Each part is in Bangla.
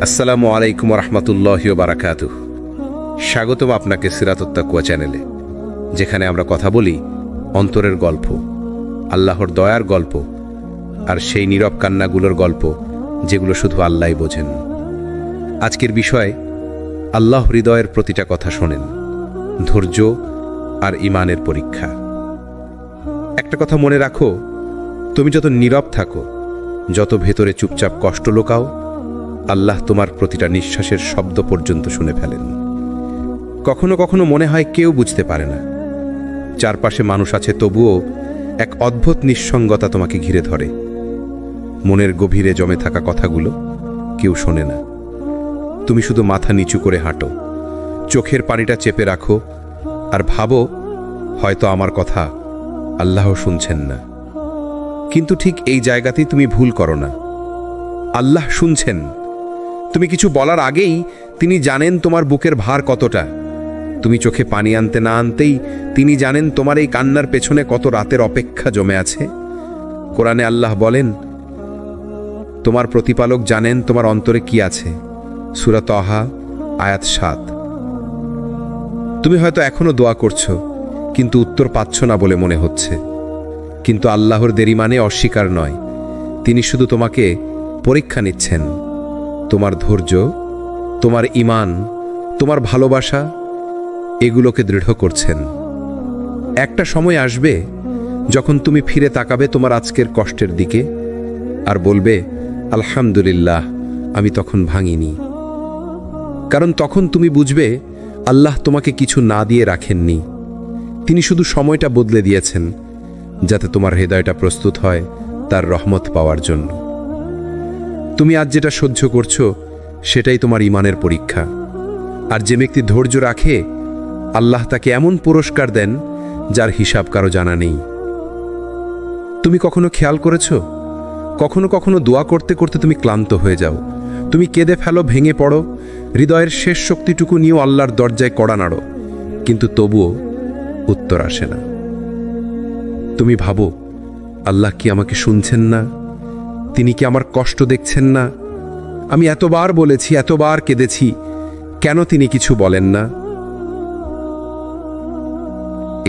আসসালামু আলাইকুম রহমতুল্লাহি ওয়া বারাকাতুহু। স্বাগতম আপনাকে সিরাতুত তাকওয়া চ্যানেলে, যেখানে আমরা কথা বলি অন্তরের গল্প, আল্লাহর দয়ার গল্প, আর সেই নীরব কান্নাগুলোর গল্প যেগুলো শুধু আল্লাহই বোঝেন। আজকের বিষয়, আল্লাহ হৃদয়ের প্রতিটা কথা শোনেন, ধৈর্য আর ঈমানের পরীক্ষা। একটা কথা মনে রাখো, তুমি যত নীরব থাকো, যত ভেতরে চুপচাপ কষ্ট লুকাও, আল্লাহ তোমার প্রতিটা নিঃশ্বাসের শব্দ পর্যন্ত শুনে ফেলেন। কখনো কখনো মনে হয় কেউ বুঝতে পারে না, চারপাশে মানুষ আছে, তবুও এক অদ্ভুত নিঃসঙ্গতা তোমাকে ঘিরে ধরে। মনের গভীরে জমে থাকা কথাগুলো কেউ শোনে না। তুমি শুধু মাথা নিচু করে হাঁটো, চোখের পানিটা চেপে রাখো, আর ভাবো হয়তো আমার কথা আল্লাহ শুনছেন না। কিন্তু ঠিক এই জায়গাতেই তুমি ভুল করো না। আল্লাহ শুনছেন। তুমি কিছু বলার আগেই তিনি জানেন তোমার বুকের ভার কতটা। তুমি চোখে পানি আনতে না আনতেই তিনি জানেন তোমার এই কান্নার পেছনে কত রাতের অপেক্ষা জমে আছে। কোরআনে আল্লাহ বলেন, তোমার প্রতিপালক জানেন তোমার অন্তরে কি আছে। সূরা তাহা আয়াত ৭। তুমি হয়তো এখনো দোয়া করছো, কিন্তু উত্তর পাচ্ছ না বলে মনে হচ্ছে। কিন্তু আল্লাহর দেরি মানে অস্বীকার নয়, তিনি শুধু তোমাকে পরীক্ষা নিচ্ছেন। তোমার ধৈর্য, তোমার ঈমান, তোমার ভালোবাসা, এগুলোকে দৃঢ় করছেন। একটা সময় আসবে যখন তুমি ফিরে তাকাবে তোমার আজকের কষ্টের দিকে আর বলবে, আলহামদুলিল্লাহ, আমি তখন ভাঙিনি। কারণ তখন তুমি বুঝবে আল্লাহ তোমাকে কিছু না দিয়ে রাখেননি, তিনি শুধু সময়টা বদলে দিয়েছেন, যাতে তোমার হৃদয়টা প্রস্তুত হয় তার রহমত পাওয়ার জন্য। তুমি আজ যেটা সহ্য করছো, সেটাই তোমার ঈমানের পরীক্ষা। আর যে ব্যক্তি ধৈর্য রাখে, আল্লাহ তাকে এমন পুরস্কার দেন যার হিসাব কারো জানা নেই। তুমি কখনো খেয়াল করেছো, কখনো কখনো দোয়া করতে করতে তুমি ক্লান্ত হয়ে যাও, তুমি কেঁদে ফেলো, ভেঙে পড়ো, হৃদয়ের শেষ শক্তিটুকু নিয়েও আল্লাহর দরজায় কড়া নাড়ো, কিন্তু তবুও উত্তর আসে না। তুমি ভাবো, আল্লাহ কি আমাকে শুনছেন না? তিনি কি আমার কষ্ট দেখছেন না? আমি এতবার বলেছি, এতবার কেঁদেছি, কেন তিনি কিছু বলেন না?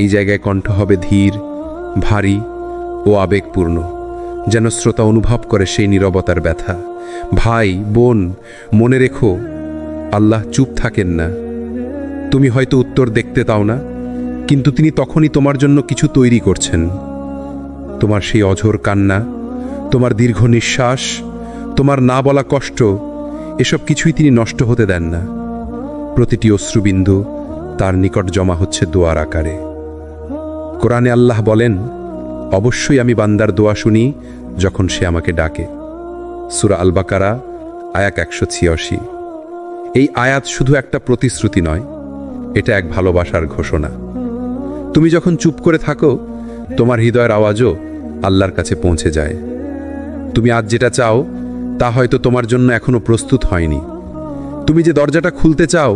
এই জায়গায় কণ্ঠ হবে ধীর, ভারী ও আবেগপূর্ণ, যেন শ্রোতা অনুভব করে সেই নীরবতার ব্যথা। ভাই, বোন, মনে রেখো, আল্লাহ চুপ থাকেন না। তুমি হয়তো উত্তর দেখতে তাও না, কিন্তু তিনি তখনই তোমার জন্য কিছু তৈরি করছেন। তোমার সেই অঝোর কান্না, তোমার দীর্ঘ নিঃশ্বাস, তোমার না বলা কষ্ট, এসব কিছুই তিনি নষ্ট হতে দেন না। প্রতিটি অশ্রুবিন্দু তার নিকট জমা হচ্ছে দোয়ার আকারে। কোরআনে আল্লাহ বলেন, অবশ্যই আমি বান্দার দোয়া শুনি যখন সে আমাকে ডাকে। সূরা আল বাকারা আয়াত ১৮৬। এই আয়াত শুধু একটা প্রতিশ্রুতি নয়, এটা এক ভালোবাসার ঘোষণা। তুমি যখন চুপ করে থাকো, তোমার হৃদয়ের আওয়াজও আল্লাহর কাছে পৌঁছে যায়। তুমি আজ যেটা চাও, তা হয়তো তোমার জন্য এখনো প্রস্তুত হয়নি। তুমি যে দরজাটা খুলতে চাও,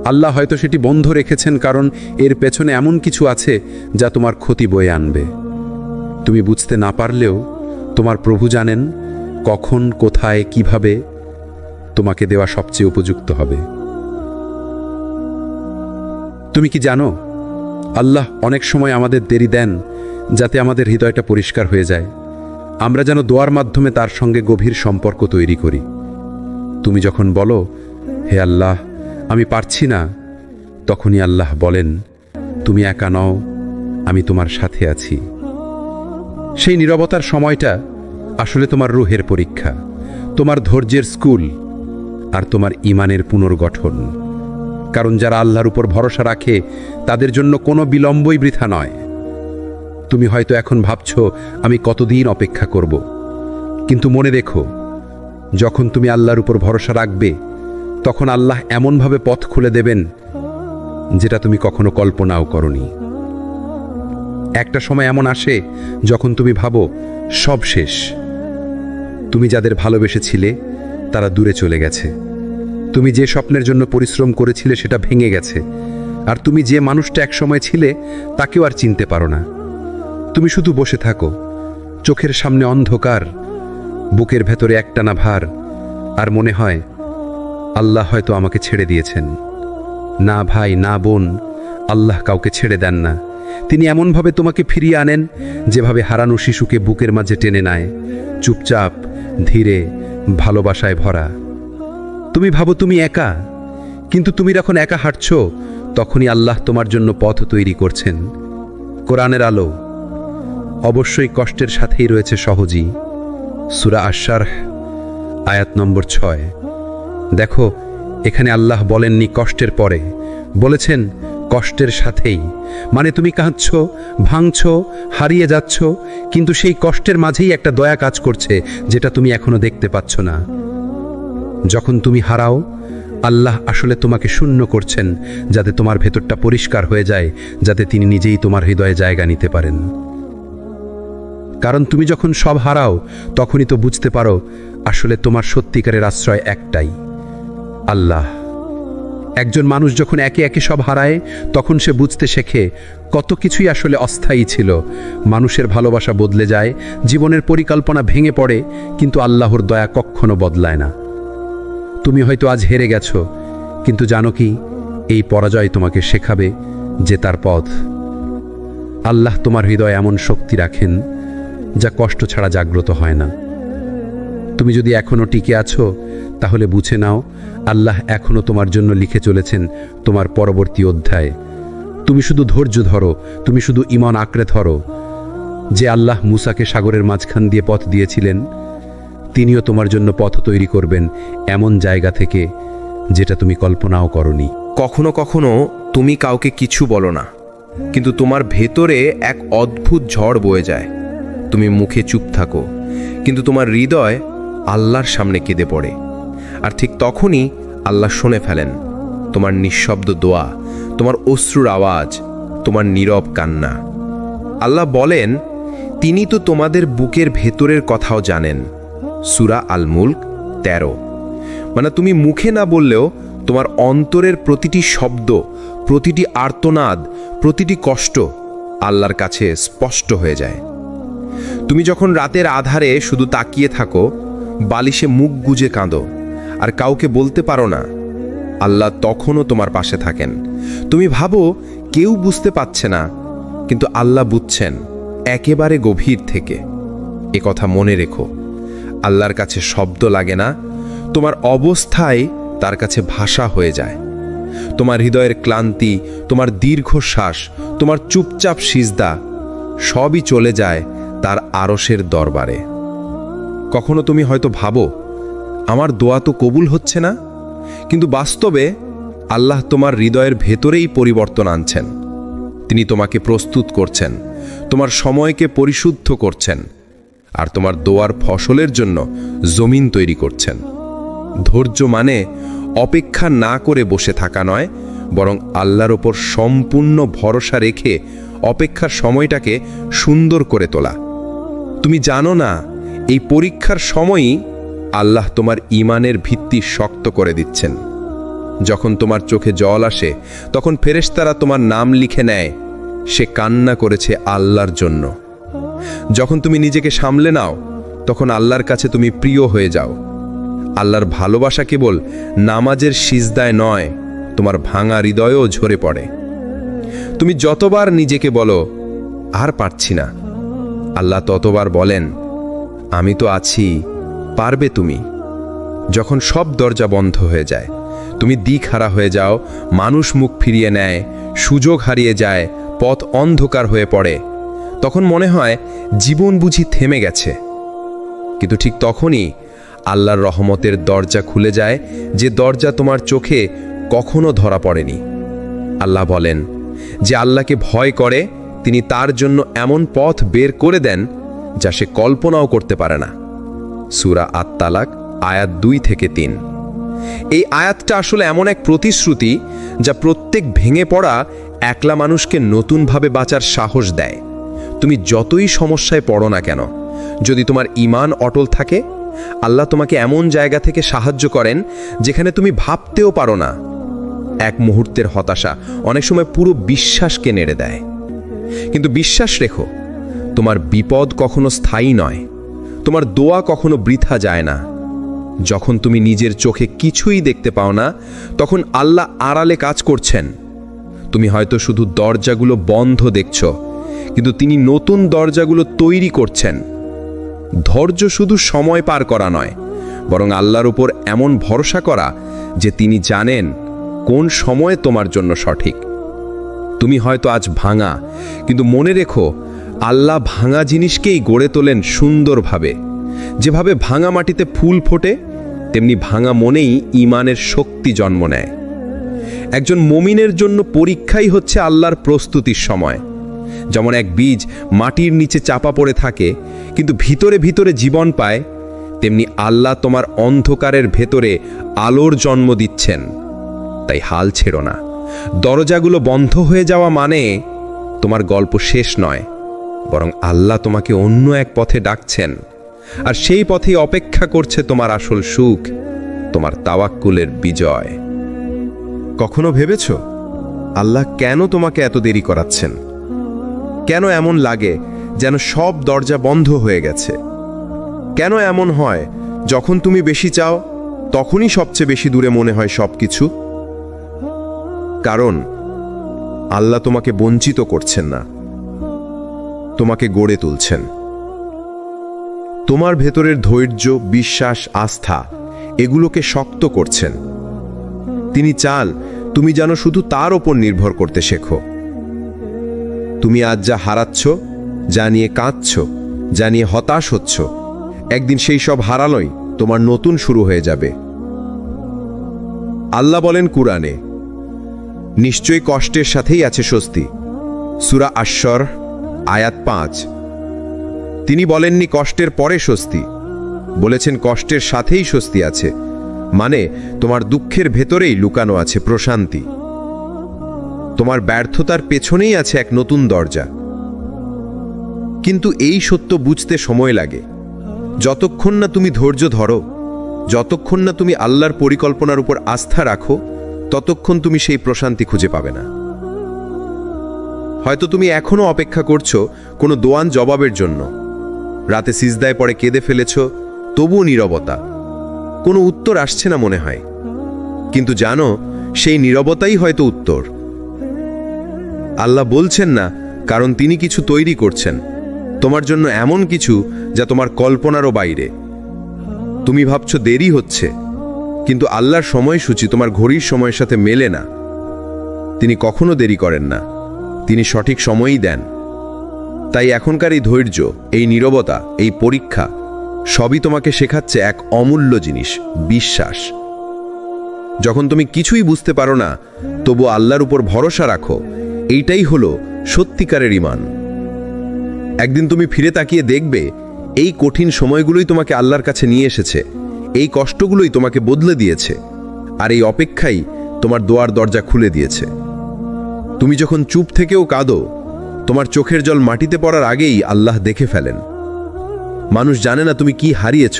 আল্লাহ হয়তো সেটি বন্ধ রেখেছেন, কারণ এর পেছনে এমন কিছু আছে যা তোমার ক্ষতি বয়ে আনবে। তুমি বুঝতে না পারলেও তোমার প্রভু জানেন কখন, কোথায়, কিভাবে তোমাকে দেওয়া সবচেয়ে উপযুক্ত হবে। তুমি কি জানো, আল্লাহ অনেক সময় আমাদের দেরি দেন যাতে আমাদের হৃদয়টা পরিষ্কার হয়ে যায়, আমরা যেন দোয়ার মাধ্যমে তার সঙ্গে গভীর সম্পর্ক তৈরি করি। তুমি যখন বলো, হে আল্লাহ, আমি পারছি না, তখনই আল্লাহ বলেন, তুমি একা নও, আমি তোমার সাথে আছি। সেই নীরবতার সময়টা আসলে তোমার রূহের পরীক্ষা, তোমার ধৈর্যের স্কুল, আর তোমার ঈমানের পুনর্গঠন। কারণ যারা আল্লাহর উপর ভরসা রাখে, তাদের জন্য কোনো বিলম্বই বৃথা নয়। তুমি হয়তো এখন ভাবছো, আমি কতদিন অপেক্ষা করব, কিন্তু মনে রেখো, যখন তুমি আল্লাহর উপর ভরসা রাখবে, তখন আল্লাহ এমনভাবে পথ খুলে দেবেন যেটা তুমি কখনো কল্পনাও করনি। একটা সময় এমন আসে যখন তুমি ভাবো সব শেষ। তুমি যাদের ভালোবেসেছিলে তারা দূরে চলে গেছে, তুমি যে স্বপ্নের জন্য পরিশ্রম করেছিলে সেটা ভেঙে গেছে, আর তুমি যে মানুষটা একসময় ছিলে তাকেও আর চিনতে পারো না। তুমি শুধু বসে থাকো, চোখের সামনে অন্ধকার, বুকের ভেতরে একটানা ভার, আর মনে হয় আল্লাহ হয়তো আমাকে ছেড়ে দিয়েছেন। না ভাই, না বোন, আল্লাহ কাউকে ছেড়ে দেন না। তিনি এমনভাবে তোমাকে ফিরিয়ে আনেন যেভাবে হারানো শিশুকে বুকের মাঝে টেনে নেয়, চুপচাপ, ধীরে, ভালোবাসায় ভরা। তুমি ভাবো তুমি একা, কিন্তু তুমি যখন একা হাঁটছ তখনই আল্লাহ তোমার জন্য পথ তৈরি করছেন। কোরআনের আলো অবশ্যই কষ্টের সাথেই রয়েছে সহজই। সূরা আশ-শারহ আয়াত নম্বর 6। দেখো, এখানে আল্লাহ বলেননি কষ্টের পরে, বলেছেন কষ্টের সাথেই। মানে তুমি কাঁদছ, ভাঙছ, হারিয়ে যাচ্ছ, কিন্তু সেই কষ্টের মাঝেই একটা দয়া কাজ করছে যেটা তুমি এখনো দেখতে পাচ্ছ না। যখন তুমি হারাও, আল্লাহ আসলে তোমাকে শূন্য করছেন, যাতে তোমার ভেতরটা পরিষ্কার হয়ে যায়, যাতে তিনি নিজেই তোমার হৃদয়ে জায়গা নিতে পারেন। কারণ তুমি যখন সব হারাও তখনই তো বুঝতে পারো আসলে তোমার সত্যিকারের আশ্রয় একটাই, আল্লাহ। একজন মানুষ যখন একে একে সব হারায় তখন সে বুঝতে শেখে কত কিছুই আসলে অস্থায়ী ছিল। মানুষের ভালোবাসা বদলে যায়, জীবনের পরিকল্পনা ভেঙে পড়ে, কিন্তু আল্লাহর দয়া কখনো বদলায় না। তুমি হয়তো আজ হেরে গেছো, কিন্তু জানো কি, এই পরাজয় তোমাকে শেখাবে যে তার পথ। আল্লাহ তোমার হৃদয়ে এমন শক্তি রাখেন যা কষ্ট ছাড়া জাগ্রত হয় না। তুমি যদি এখনো টিকে আছো, তাহলে বুঝে নাও আল্লাহ এখনো তোমার জন্য লিখে চলেছেন তোমার পরবর্তী অধ্যায়। তুমি শুধু ধৈর্য ধরো, তুমি শুধু ঈমান আঁকড়ে ধরো। যে আল্লাহ মূসাকে সাগরের মাঝখান দিয়ে পথ দিয়েছিলেন, তিনিও তোমার জন্য পথ তৈরি করবেন এমন জায়গা থেকে যেটা তুমি কল্পনাও করনি। কখনো কখনো তুমি কাউকে কিছু বলো না, কিন্তু তোমার ভেতরে এক অদ্ভুত ঝড় বয়ে যায়। তুমি মুখে চুপ থাকো, কিন্তু তোমার হৃদয় আল্লাহর সামনে কেঁদে পড়ে। আর ঠিক তখনই আল্লাহ শুনে ফেলেন তোমার নিঃশব্দ দোয়া, তোমার অশ্রুর আওয়াজ, তোমার নীরব কান্না। আল্লাহ বলেন তিনি তো তোমাদের বুকের ভেতরের কথাও জানেন। সূরা আল মুলক 13। মানে তুমি মুখে না বললেও তোমার অন্তরের প্রতিটি শব্দ, প্রতিটি আর্তনাদ, প্রতিটি কষ্ট আল্লাহর কাছে স্পষ্ট হয়ে যায়। তুমি যখন রাতের আধারে শুধু তাকিয়ে থাকো, বালিশে মুখ গুজে কাঁদো আর কাউকে বলতে পারো না, আল্লাহ তখনও তোমার পাশে থাকেন। তুমি ভাবো কেউ বুঝতে পারছে না, কিন্তু আল্লাহ বুঝছেন একেবারে গভীর থেকে। এ কথা মনে রেখো, আল্লাহর কাছে শব্দ লাগে না, তোমার অবস্থায় তার কাছে ভাষা হয়ে যায়। তোমার হৃদয়ের ক্লান্তি, তোমার দীর্ঘশ্বাস, তোমার চুপচাপ সিজদা সবই চলে যায় তার আরশের দরবারে। কখনো তুমি হয়তো ভাবো আমার দোয়া তো কবুল হচ্ছে না, কিন্তু বাস্তবে আল্লাহ তোমার হৃদয়ের ভেতরেই পরিবর্তন আনছেন। তিনি তোমাকে প্রস্তুত করছেন, তোমার সময়কে পরিশুদ্ধ করছেন, আর তোমার দোয়ার ফসলের জন্য জমিন তৈরি করছেন। ধৈর্য মানে অপেক্ষা না করে বসে থাকা নয়, বরং আল্লাহর ওপর সম্পূর্ণ ভরসা রেখে অপেক্ষার সময়টাকে সুন্দর করে তোলা। তুমি জানো না, এই পরীক্ষার সময়ই আল্লাহ তোমার ঈমানের ভিত্তি শক্ত করে দিচ্ছেন। যখন তোমার চোখে জল আসে, তখন ফেরেশতারা তোমার নাম লিখে নেয়, সে কান্না করেছে আল্লাহর জন্য। যখন তুমি নিজেকে সামলে নাও, তখন আল্লাহর কাছে তুমি প্রিয় হয়ে যাও। আল্লাহর ভালোবাসা কেবল নামাজের সিজদায় নয়, তোমার ভাঙা হৃদয়েও ঝরে পড়ে। তুমি যতবার নিজেকে বলো আর পারছি না, আল্লাহ ততবার বলেন আমি তো আছি, পারবে তুমি। যখন সব দরজা বন্ধ হয়ে যায়, তুমি দিকহারা হয়ে যাও, মানুষ মুখ ফিরিয়ে নেয়, সুযোগ হারিয়ে যায়, পথ অন্ধকার হয়ে পড়ে, তখন মনে হয় জীবন বুঝি থেমে গেছে। কিন্তু ঠিক তখনই আল্লাহর রহমতের দরজা খুলে যায়, যে দরজা তোমার চোখে কখনো ধরা পড়েনি। আল্লাহ বলেন, যে আল্লাহকে ভয় করে তিনি তার জন্য এমন পথ বের করে দেন যা সে কল্পনাও করতে পারে না। সূরা আত-তালাক আয়াত 2-3। এই আয়াতটা আসলে এমন এক প্রতিশ্রুতি যা প্রত্যেক ভেঙে পড়া একলা মানুষকে নতুনভাবে বাঁচার সাহস দেয়। তুমি যতই সমস্যায় পড়ো না কেন, যদি তোমার ঈমান অটল থাকে, আল্লাহ তোমাকে এমন জায়গা থেকে সাহায্য করেন যেখানে তুমি ভাবতেও পারো না। এক মুহূর্তের হতাশা অনেক সময় পুরো বিশ্বাসকে নেড়ে দেয়। কিন্তু বিশ্বাস রেখো, তোমার বিপদ কখনো স্থায়ী নয়, তোমার দোয়া কখনো বৃথা যায় না। যখন তুমি নিজের চোখে কিছুই দেখতে পাও না, তখন আল্লাহ আড়ালে কাজ করছেন। তুমি হয়তো শুধু দরজাগুলো বন্ধ দেখছ, কিন্তু তিনি নতুন দরজাগুলো তৈরি করছেন। ধৈর্য শুধু সময় পার করা নয়, বরং আল্লাহর উপর এমন ভরসা করা যে তিনি জানেন কোন সময় তোমার জন্য সঠিক। তুমি হয়তো আজ ভাঙা, কিন্তু মনে রেখো আল্লাহ ভাঙা জিনিসকেই গড়ে তোলেন সুন্দরভাবে। যেভাবে ভাঙা মাটিতে ফুল ফোটে, তেমনি ভাঙা মনেই ঈমানের শক্তি জন্ম নেয়। একজন মুমিনের জন্য পরীক্ষাই হচ্ছে আল্লাহর প্রস্তুতির সময়। যেমন এক বীজ মাটির নিচে চাপা পড়ে থাকে, কিন্তু ভিতরে ভিতরে জীবন পায়, তেমনি আল্লাহ তোমার অন্ধকারের ভেতরে আলোর জন্ম দিচ্ছেন। তাই হাল ছেড়ো না। দরজাগুলো বন্ধ হয়ে যাওয়া মানে তোমার গল্প শেষ নয়, বরং আল্লাহ তোমাকে অন্য এক পথে ডাকছেন, আর সেই পথেই অপেক্ষা করছে তোমার আসল সুখ, তোমার তাওয়াক্কুলের বিজয়। কখনো ভেবেছ আল্লাহ কেন তোমাকে এত দেরি করাচ্ছেন? কেন এমন লাগে যেন সব দরজা বন্ধ হয়ে গেছে? কেন এমন হয় যখন তুমি বেশি চাও, তখনই সবচেয়ে বেশি দূরে মনে হয় সবকিছু? কারণ আল্লাহ তোমাকে বঞ্চিত করছেন না, তোমাকে গড়ে তুলছেন। তোমার ভেতরের ধৈর্য, বিশ্বাস, আস্থা এগুলোকে শক্ত করছেন। তিনি চান তুমি যেন শুধু তার ওপর নির্ভর করতে শেখো। তুমি আজ যা হারাচ্ছ, যা নিয়ে কাঁদছ, যা নিয়ে হতাশ হচ্ছ, একদিন সেই সব হারালোই তোমার নতুন শুরু হয়ে যাবে। আল্লাহ বলেন কুরআনে, নিশ্চয়ই কষ্টের সাথেই আছে স্বস্তি। সূরা আশ-শর আয়াত 5। তিনি বলেননি কষ্টের পরে স্বস্তি, বলেছেন কষ্টের সাথেই স্বস্তি আছে, মানে তোমার দুঃখের ভেতরেই লুকানো আছে প্রশান্তি। তোমার ব্যর্থতার পেছনেই আছে এক নতুন দরজা। কিন্তু এই সত্য বুঝতে সময় লাগে। যতক্ষণ না তুমি ধৈর্য ধরো, যতক্ষণ না তুমি আল্লাহর পরিকল্পনার উপর আস্থা রাখো, ততক্ষণ তুমি সেই প্রশান্তি খুঁজে পাবে না। হয়তো তুমি এখনো অপেক্ষা করছো কোনো দোয়ান জবাবের জন্য। রাতে সিজদায় পড়ে কেঁদে ফেলেছ, তবুও নীরবতা, কোনো উত্তর আসছে না মনে হয়। কিন্তু জানো, সেই নীরবতাই হয়তো উত্তর। আল্লাহ বলছেন না, কারণ তিনি কিছু তৈরি করছেন তোমার জন্য, এমন কিছু যা তোমার কল্পনারও বাইরে। তুমি ভাবছো দেরি হচ্ছে, কিন্তু আল্লাহর সময়সূচি তোমার ঘড়ির সময়ের সাথে মেলে না। তিনি কখনো দেরি করেন না, তিনি সঠিক সময়ই দেন। তাই এখনকার এই ধৈর্য, এই নীরবতা, এই পরীক্ষা সবই তোমাকে শেখাচ্ছে এক অমূল্য জিনিস, বিশ্বাস। যখন তুমি কিছুই বুঝতে পারো না, তবু আল্লাহর উপর ভরসা রাখো, এইটাই হলো সত্যিকারের ঈমান। একদিন তুমি ফিরে তাকিয়ে দেখবে এই কঠিন সময়গুলোই তোমাকে আল্লাহর কাছে নিয়ে এসেছে, এই কষ্টগুলোই তোমাকে বদলে দিয়েছে, আর এই অপেক্ষাই তোমার দোয়ার দরজা খুলে দিয়েছে। তুমি যখন চুপ থেকেও কাঁদো, তোমার চোখের জল মাটিতে পড়ার আগেই আল্লাহ দেখে ফেলেন। মানুষ জানে না তুমি কি হারিয়েছ,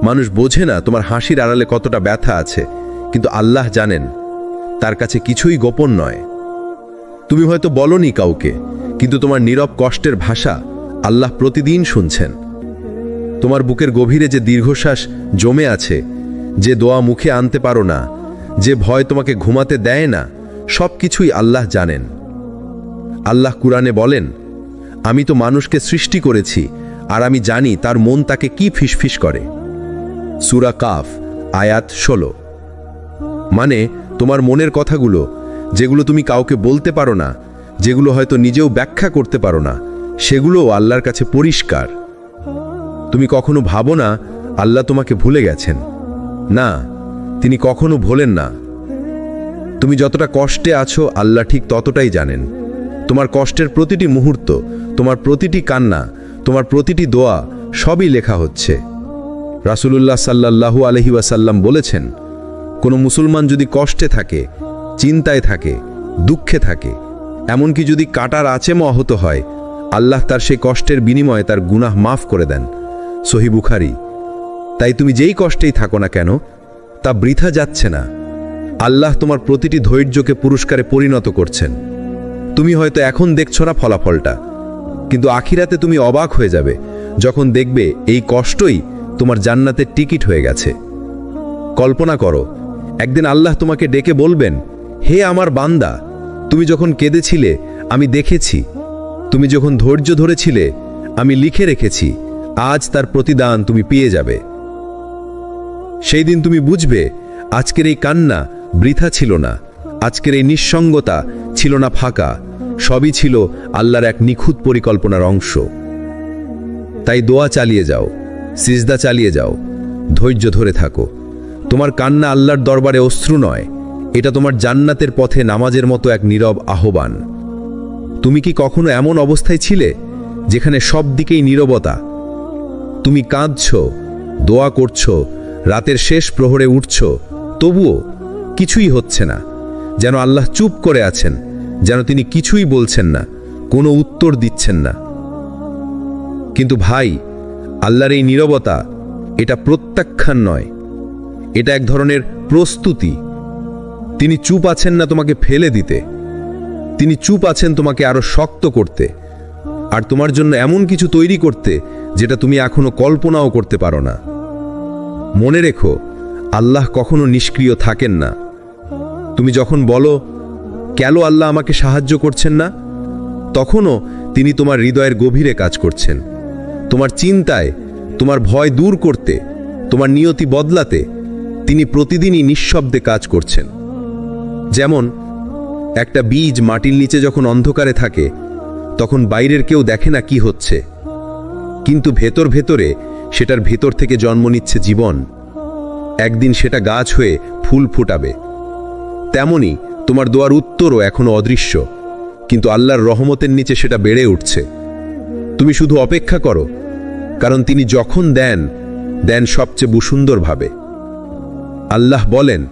মানুষ বোঝে না তোমার হাসির আড়ালে কতটা ব্যথা আছে, কিন্তু আল্লাহ জানেন, তার কাছে কিছুই গোপন নয়। তুমি হয়তো বলনি কাউকে, কিন্তু তোমার নীরব কষ্টের ভাষা আল্লাহ প্রতিদিন শুনছেন। তোমার বুকের গভীরে যে দীর্ঘশ্বাস জমে আছে, যে দোয়া মুখে আনতে পারো না, যে ভয় তোমাকে ঘুমাতে দেয় না, সব কিছুই আল্লাহ জানেন। আল্লাহ কুরআনে বলেন, আমি তো মানুষকে সৃষ্টি করেছি, আর আমি জানি তার মন তাকে কি ফিসফিস করে। সূরা কাফ আয়াত 16। মানে তোমার মনের কথাগুলো, যেগুলো তুমি কাউকে বলতে পারো না, যেগুলো হয়তো নিজেও ব্যাখ্যা করতে পারো না, সেগুলোও আল্লাহর কাছে পরিষ্কার। তুমি কখনো ভাবো না আল্লাহ তোমাকে ভুলে গেছেন। না, তিনি কখনো ভোলেন না। তুমি যতটা কষ্টে আছো, আল্লাহ ঠিক ততটাই জানেন। তোমার কষ্টের প্রতিটি মুহূর্ত, তোমার প্রতিটি কান্না, তোমার প্রতিটি দোয়া সবই লেখা হচ্ছে। রাসূলুল্লাহ সাল্লাল্লাহু আলাইহি ওয়াসাল্লাম বলেছেন, কোনো মুসলমান যদি কষ্টে থাকে, চিন্তায় থাকে, দুঃখে থাকে, এমনকি যদি কাটার আঁচেও আহত হয়, আল্লাহ তার সেই কষ্টের বিনিময়ে তার গুনাহ মাফ করে দেন। সহিহ বুখারী। তাই তুমি যেই কষ্টেই থাকো না কেন, তা বৃথা যাচ্ছে না। আল্লাহ তোমার প্রতিটি ধৈর্যকে পুরস্কারে পরিণত করছেন। তুমি হয়তো এখন দেখছো না ফলাফলটা, কিন্তু আখিরাতে তুমি অবাক হয়ে যাবে যখন দেখবে এই কষ্টই তোমার জান্নাতের টিকিট হয়ে গেছে। কল্পনা করো, একদিন আল্লাহ তোমাকে ডেকে বলবেন, হে আমার বান্দা, তুমি যখন কেঁদেছিলে আমি দেখেছি, তুমি যখন ধৈর্য ধরেছিলে আমি লিখে রেখেছি, আজ তার প্রতিদান তুমি পেয়ে যাবে। সেই দিন তুমি বুঝবে আজকের এই কান্না বৃথা ছিল না, আজকের এই নিঃসঙ্গতা ছিল না ফাঁকা, সবই ছিল আল্লাহর এক নিখুঁত পরিকল্পনার অংশ। তাই দোয়া চালিয়ে যাও, সিজদা চালিয়ে যাও, ধৈর্য ধরে থাকো। তোমার কান্না আল্লাহর দরবারে অশ্রু নয়, এটা তোমার জান্নাতের পথে নামাজের মতো এক নীরব আহ্বান। তুমি কি কখনো এমন অবস্থায় ছিলে যেখানে সব দিকেই নীরবতা? তুমি কাঁদছ, দোয়া করছ, রাতের শেষ প্রহরে উঠছ, তবুও কিছুই হচ্ছে না, যেন আল্লাহ চুপ করে আছেন, যেন তিনি কিছুই বলছেন না, কোনো উত্তর দিচ্ছেন না। কিন্তু ভাই, আল্লাহর এই নীরবতা এটা প্রত্যাখ্যান নয়, এটা এক ধরনের প্রস্তুতি। তিনি চুপ আছেন না তোমাকে ফেলে দিতে, তিনি চুপ আছেন তোমাকে আরো শক্ত করতে, আর তোমার জন্য এমন কিছু তৈরি করতে যেটা তুমি এখনো কল্পনাও করতে পারো না। মনে রেখো, আল্লাহ কখনো নিষ্ক্রিয় থাকেন না। তুমি যখন বলো, কেন আল্লাহ আমাকে সাহায্য করছেন না, তখনও তিনি তোমার হৃদয়ের গভীরে কাজ করছেন। তোমার চিন্তায়, তোমার ভয় দূর করতে, তোমার নিয়তি বদলাতে তিনি প্রতিদিনই নিঃশব্দে কাজ করছেন। যেমন একটা বীজ মাটির নিচে যখন অন্ধকারে থাকে, তখন বাইরের কেউ দেখে না কি হচ্ছে, কিন্তু ভেতর ভেতরে সেটার ভেতর থেকে জন্ম নিচ্ছে জীবন। একদিন সেটা গাছ হয়ে ফুল ফুটাবে। তেমনি তোমার দোয়ার উত্তরও এখনো অদৃশ্য, কিন্তু আল্লাহর রহমতের নিচে সেটা বেড়ে উঠছে। তুমি শুধু অপেক্ষা করো, কারণ তিনি যখন দেন, দেন সবচেয়ে সুন্দরভাবে। আল্লাহ বলেন,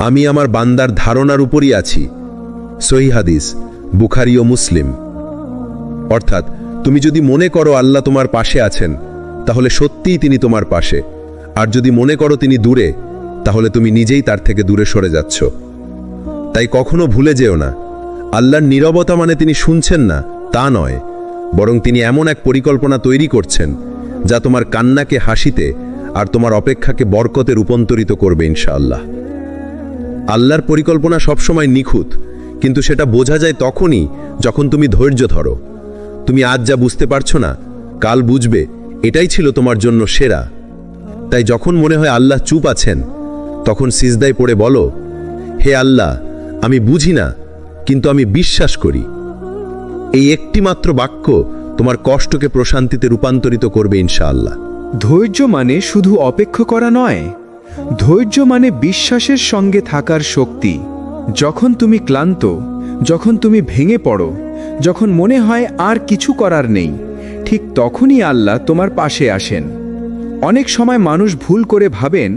আমি আমার বান্দার ধারণার উপরই আছি। সহিহ হাদিস, বুখারী ও মুসলিম। অর্থাৎ তুমি যদি মনে করো আল্লাহ তোমার পাশে আছেন, তাহলে সত্যিই তিনি তোমার পাশে, আর যদি মনে করো তিনি দূরে, তাহলে তুমি নিজেই তার থেকে দূরে সরে যাচ্ছ। তাই কখনো ভুলে যেও না, আল্লাহর নীরবতা মানে তিনি শুনছেন না তা নয়, বরং তিনি এমন এক পরিকল্পনা তৈরি করছেন যা তোমার কান্নাকে হাসিতে আর তোমার অপেক্ষাকে বরকতে রূপান্তরিত করবে ইনশাআল্লাহ। আল্লাহর পরিকল্পনা সবসময় নিখুঁত, কিন্তু সেটা বোঝা যায় তখনই যখন তুমি ধৈর্য ধরো। তুমি আজ যা বুঝতে পারছো না, কাল বুঝবে এটাই ছিল তোমার জন্য সেরা। তাই যখন মনে হয় আল্লাহ চুপ আছেন, তখন সিজদায় পড়ে বলো, হে আল্লাহ, আমি বুঝি না, কিন্তু আমি বিশ্বাস করি। এই একটি মাত্র বাক্য তোমার কষ্টকে প্রশান্তিতে রূপান্তরিত করবে ইনশাআল্লাহ। ধৈর্য মানে শুধু অপেক্ষা করা নয়, ধৈর্য মানে বিশ্বাসের সঙ্গে থাকার শক্তি। যখন তুমি ক্লান্ত, যখন তুমি ভেঙে পড়ো, যখন মনে হয় আর কিছু করার নেই, ঠিক তখনই আল্লাহ তোমার পাশে আসেন। অনেক সময় মানুষ ভুল করে ভাবেন,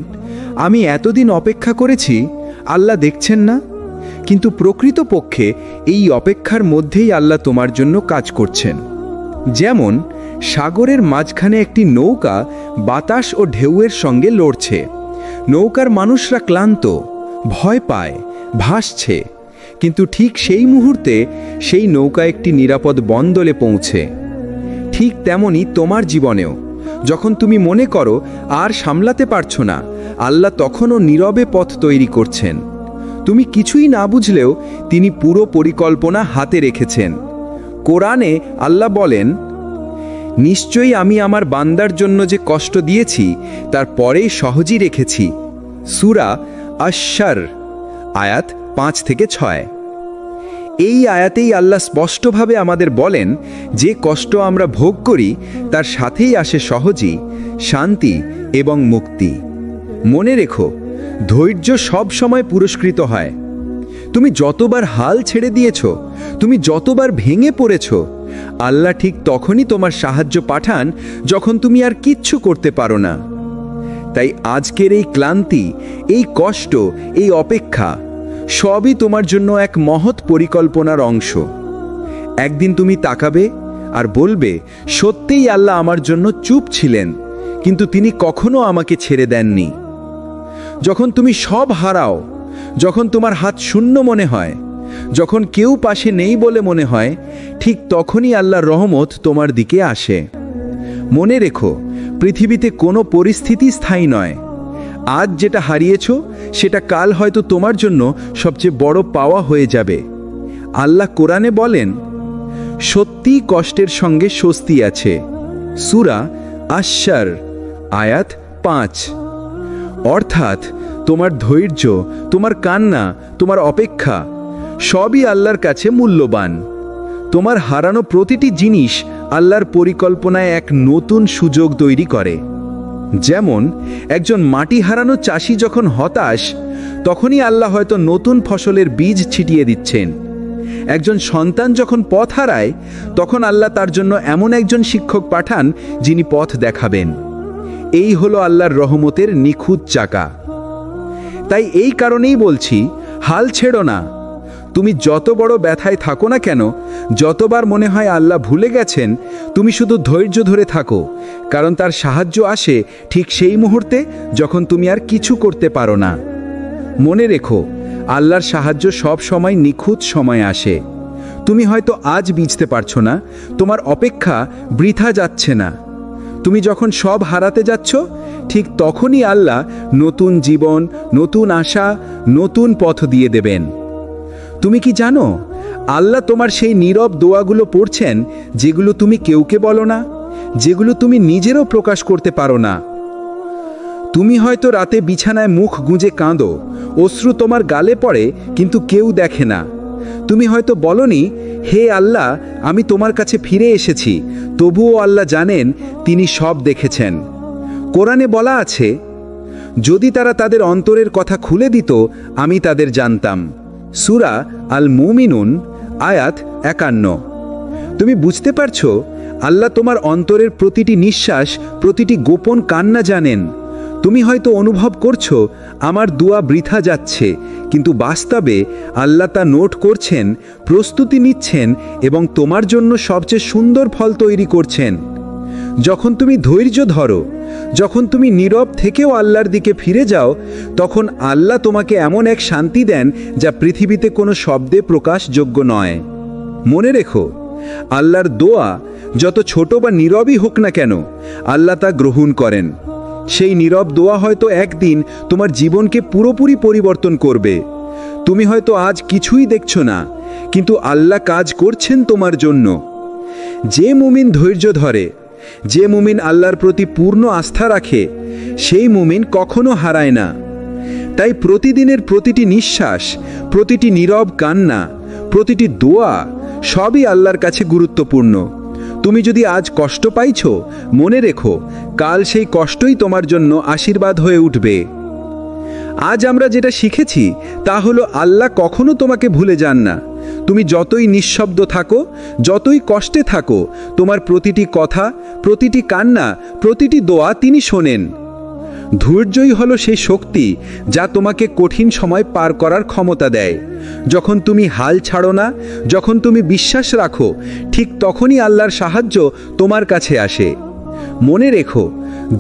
আমি এতদিন অপেক্ষা করেছি, আল্লাহ দেখছেন না। কিন্তু প্রকৃতপক্ষে এই অপেক্ষার মধ্যেই আল্লাহ তোমার জন্য কাজ করছেন। যেমন সাগরের মাঝখানে একটি নৌকা বাতাস ও ঢেউয়ের সঙ্গে লড়ছে। নৌকার মানুষরা ক্লান্ত, ভয় পায়, ভাসছে, কিন্তু ঠিক সেই মুহূর্তে সেই নৌকা একটি নিরাপদ বন্দরে পৌঁছে। ঠিক তেমনি তোমার জীবনেও যখন তুমি মনে করো আর সামলাতে পারছো না, আল্লাহ তখনও নীরবে পথ তৈরি করছেন। তুমি কিছুই না বুঝলেও তিনি পুরো পরিকল্পনা হাতে রেখেছেন। কোরআনে আল্লাহ বলেন, নিশ্চয়ই আমি আমার বান্দার জন্য যে কষ্ট দিয়েছি তার পরেই সহজই রেখেছি। সূরা আশ-শার আয়াত 5 থেকে 6। এই আয়াতেই আল্লাহ স্পষ্টভাবে আমাদের বলেন, যে কষ্ট আমরা ভোগ করি তার সাথেই আসে সহজই শান্তি এবং মুক্তি। মনে রেখো, ধৈর্য সব সময় পুরস্কৃত হয়। তুমি যতবার হাল ছেড়ে দিয়েছ, তুমি যতবার ভেঙে পড়েছ, আল্লাহ ঠিক তখনই তোমার সাহায্য পাঠান যখন তুমি আর কিচ্ছু করতে পারো না। তাই আজকের এই ক্লান্তি, এই কষ্ট, এই অপেক্ষা সবই তোমার জন্য এক মহৎ পরিকল্পনার অংশ। একদিন তুমি তাকাবে আর বলবে, সত্যিই আল্লাহ আমার জন্য চুপ ছিলেন, কিন্তু তিনি কখনো আমাকে ছেড়ে দেননি। যখন তুমি সব হারাও, যখন তোমার হাত শূন্য মনে হয়, যখন কেউ পাশে নেই বলে মনে হয়, ঠিক তখনই আল্লাহর রহমত তোমার দিকে আসে। মনে রেখো, পৃথিবীতে কোনো পরিস্থিতি স্থায়ী নয়। আজ যেটা হারিয়েছ সেটা কাল হয়তো তোমার জন্য সবচেয়ে বড় পাওয়া হয়ে যাবে। আল্লাহ কোরআনে বলেন, সত্যি কষ্টের সঙ্গে স্বস্তি আছে। সূরা আশ-শার আয়াত 5। অর্থাৎ তোমার ধৈর্য, তোমার কান্না, তোমার অপেক্ষা সবই আল্লাহর কাছে মূল্যবান। তোমার হারানো প্রতিটি জিনিস আল্লাহর পরিকল্পনায় এক নতুন সুযোগ তৈরি করে। যেমন একজন মাটি হারানো চাষি যখন হতাশ, তখনই আল্লাহ হয়তো নতুন ফসলের বীজ ছিটিয়ে দিচ্ছেন। একজন সন্তান যখন পথ হারায়, তখন আল্লাহ তার জন্য এমন একজন শিক্ষক পাঠান যিনি পথ দেখাবেন। এই হলো আল্লাহর রহমতের নিখুঁত চাকা। তাই এই কারণেই বলছি, হাল ছেড়ো না। তুমি যত বড় ব্যথায় থাকো না কেন, যতবার মনে হয় আল্লাহ ভুলে গেছেন, তুমি শুধু ধৈর্য ধরে থাকো, কারণ তার সাহায্য আসে ঠিক সেই মুহূর্তে যখন তুমি আর কিছু করতে পারো না। মনে রেখো, আল্লাহর সাহায্য সব সময় নিখুঁত সময় আসে। তুমি হয়তো আজ বুঝতে পারছো না, তোমার অপেক্ষা বৃথা যাচ্ছে না। তুমি যখন সব হারাতে যাচ্ছ, ঠিক তখনই আল্লাহ নতুন জীবন, নতুন আশা, নতুন পথ দিয়ে দেবেন। তুমি কি জানো, আল্লাহ তোমার সেই নীরব দোয়াগুলো পড়ছেন, যেগুলো তুমি কেউকে বলো না, যেগুলো তুমি নিজেরও প্রকাশ করতে পারো না। তুমি হয়তো রাতে বিছানায় মুখ গুঁজে কাঁদো, অশ্রু তোমার গালে পড়ে, কিন্তু কেউ দেখে না। তুমি হয়তো বলনি, হে আল্লাহ, আমি তোমার কাছে ফিরে এসেছি, তবুও আল্লাহ জানেন, তিনি সব দেখেছেন। কোরআনে বলা আছে, যদি তারা তাদের অন্তরের কথা খুলে দিত, আমি তাদের জানতাম। সূরা আল মুমিনুন আয়াত 51। তুমি বুঝতে পারছো, আল্লাহ তোমার অন্তরের প্রতিটি নিঃশ্বাস, প্রতিটি গোপন কান্না জানেন। তুমি হয়তো অনুভব করছো আমার দোয়া বৃথা যাচ্ছে, কিন্তু বাস্তবে আল্লাহ তা নোট করছেন, প্রস্তুতি নিচ্ছেন এবং তোমার জন্য সবচেয়ে সুন্দর ফল তৈরি করছেন। যখন তুমি ধৈর্য ধরো, যখন তুমি নীরব থেকেও আল্লাহর দিকে ফিরে যাও, তখন আল্লাহ তোমাকে এমন এক শান্তি দেন যা পৃথিবীতে কোনো শব্দে প্রকাশযোগ্য নয়। মনে রেখো, আল্লাহর দোয়া যত ছোট বা নীরবই হোক না কেন, আল্লাহ তা গ্রহণ করেন। সেই নীরব দোয়া হয়তো একদিন তোমার জীবনকে পুরোপুরি পরিবর্তন করবে। তুমি হয়তো আজ কিছুই দেখছো না, কিন্তু আল্লাহ কাজ করছেন তোমার জন্য। যে মুমিন ধৈর্য ধরে, যে মুমিন আল্লাহর প্রতি পূর্ণ আস্থা রাখে, সেই মুমিন কখনো হারায় না। তাই প্রতিদিনের প্রতিটি নিঃশ্বাস, প্রতিটি নীরব কান্না, প্রতিটি দোয়া সবই আল্লাহর কাছে গুরুত্বপূর্ণ। তুমি যদি আজ কষ্ট পাইছো, মনে রেখো, কাল সেই কষ্টই তোমার জন্য আশীর্বাদ হয়ে উঠবে। আজ আমরা যেটা শিখেছি তা হলো, আল্লাহ কখনো তোমাকে ভুলে যান না। তুমি যতই নিঃশব্দ থাকো, যতই কষ্টে থাকো, তোমার প্রতিটি কথা, প্রতিটি কান্না, প্রতিটি দোয়া তিনি শোনেন। ধৈর্যই হলো সেই শক্তি যা তোমাকে কঠিন সময় পার করার ক্ষমতা দেয়। যখন তুমি হাল ছাড়ো না, যখন তুমি বিশ্বাস রাখো, ঠিক তখনই আল্লাহর সাহায্য তোমার কাছে আসে। মনে রেখো,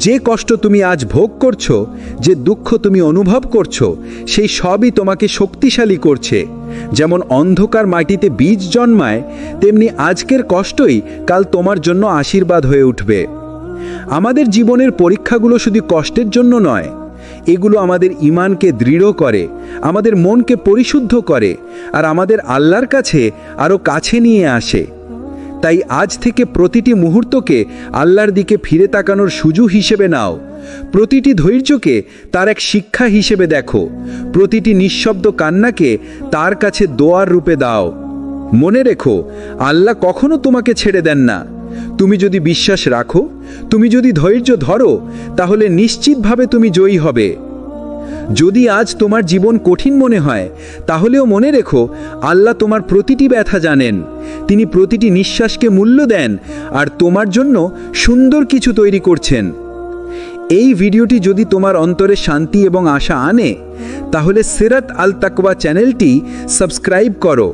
যে কষ্ট তুমি আজ ভোগ করছো, যে দুঃখ তুমি অনুভব করছো, সেই সবই তোমাকে শক্তিশালী করছে। যেমন অন্ধকার মাটিতে বীজ জন্মায়, তেমনি আজকের কষ্টই কাল তোমার জন্য আশীর্বাদ হয়ে উঠবে। আমাদের জীবনের পরীক্ষাগুলো শুধু কষ্টের জন্য নয়, এগুলো আমাদের ঈমানকে দৃঢ় করে, আমাদের মনকে পরিশুদ্ধ করে, আর আমাদের আল্লাহর কাছে আরও কাছে নিয়ে আসে। তাই আজ থেকে প্রতিটি মুহূর্তকে আল্লাহর দিকে ফিরে তাকানোর সুযোগ হিসেবে নাও। প্রতিটি ধৈর্যকে তার এক শিক্ষা হিসেবে দেখো, প্রতিটি নিঃশব্দ কান্নাকে তার কাছে দোয়ার রূপে দাও। মনে রেখো, আল্লাহ কখনো তোমাকে ছেড়ে দেন না। তুমি যদি বিশ্বাস রাখো, তুমি যদি ধৈর্য ধরো, তাহলে নিশ্চিতভাবে তুমি জয়ী হবে। যদি আজ তোমার জীবন কঠিন মনে হয়, তাহলেও মনে রেখো, আল্লাহ তোমার প্রতিটি ব্যথা জানেন। তিনি প্রতিটি নিঃশ্বাসকে মূল্য দেন, আর তোমার জন্য সুন্দর কিছু তৈরি করছেন। এই ভিডিওটি যদি তোমার অন্তরে শান্তি এবং আশা আনে, তাহলে সিরাত আল তাকওয়া চ্যানেলটি সাবস্ক্রাইব করো,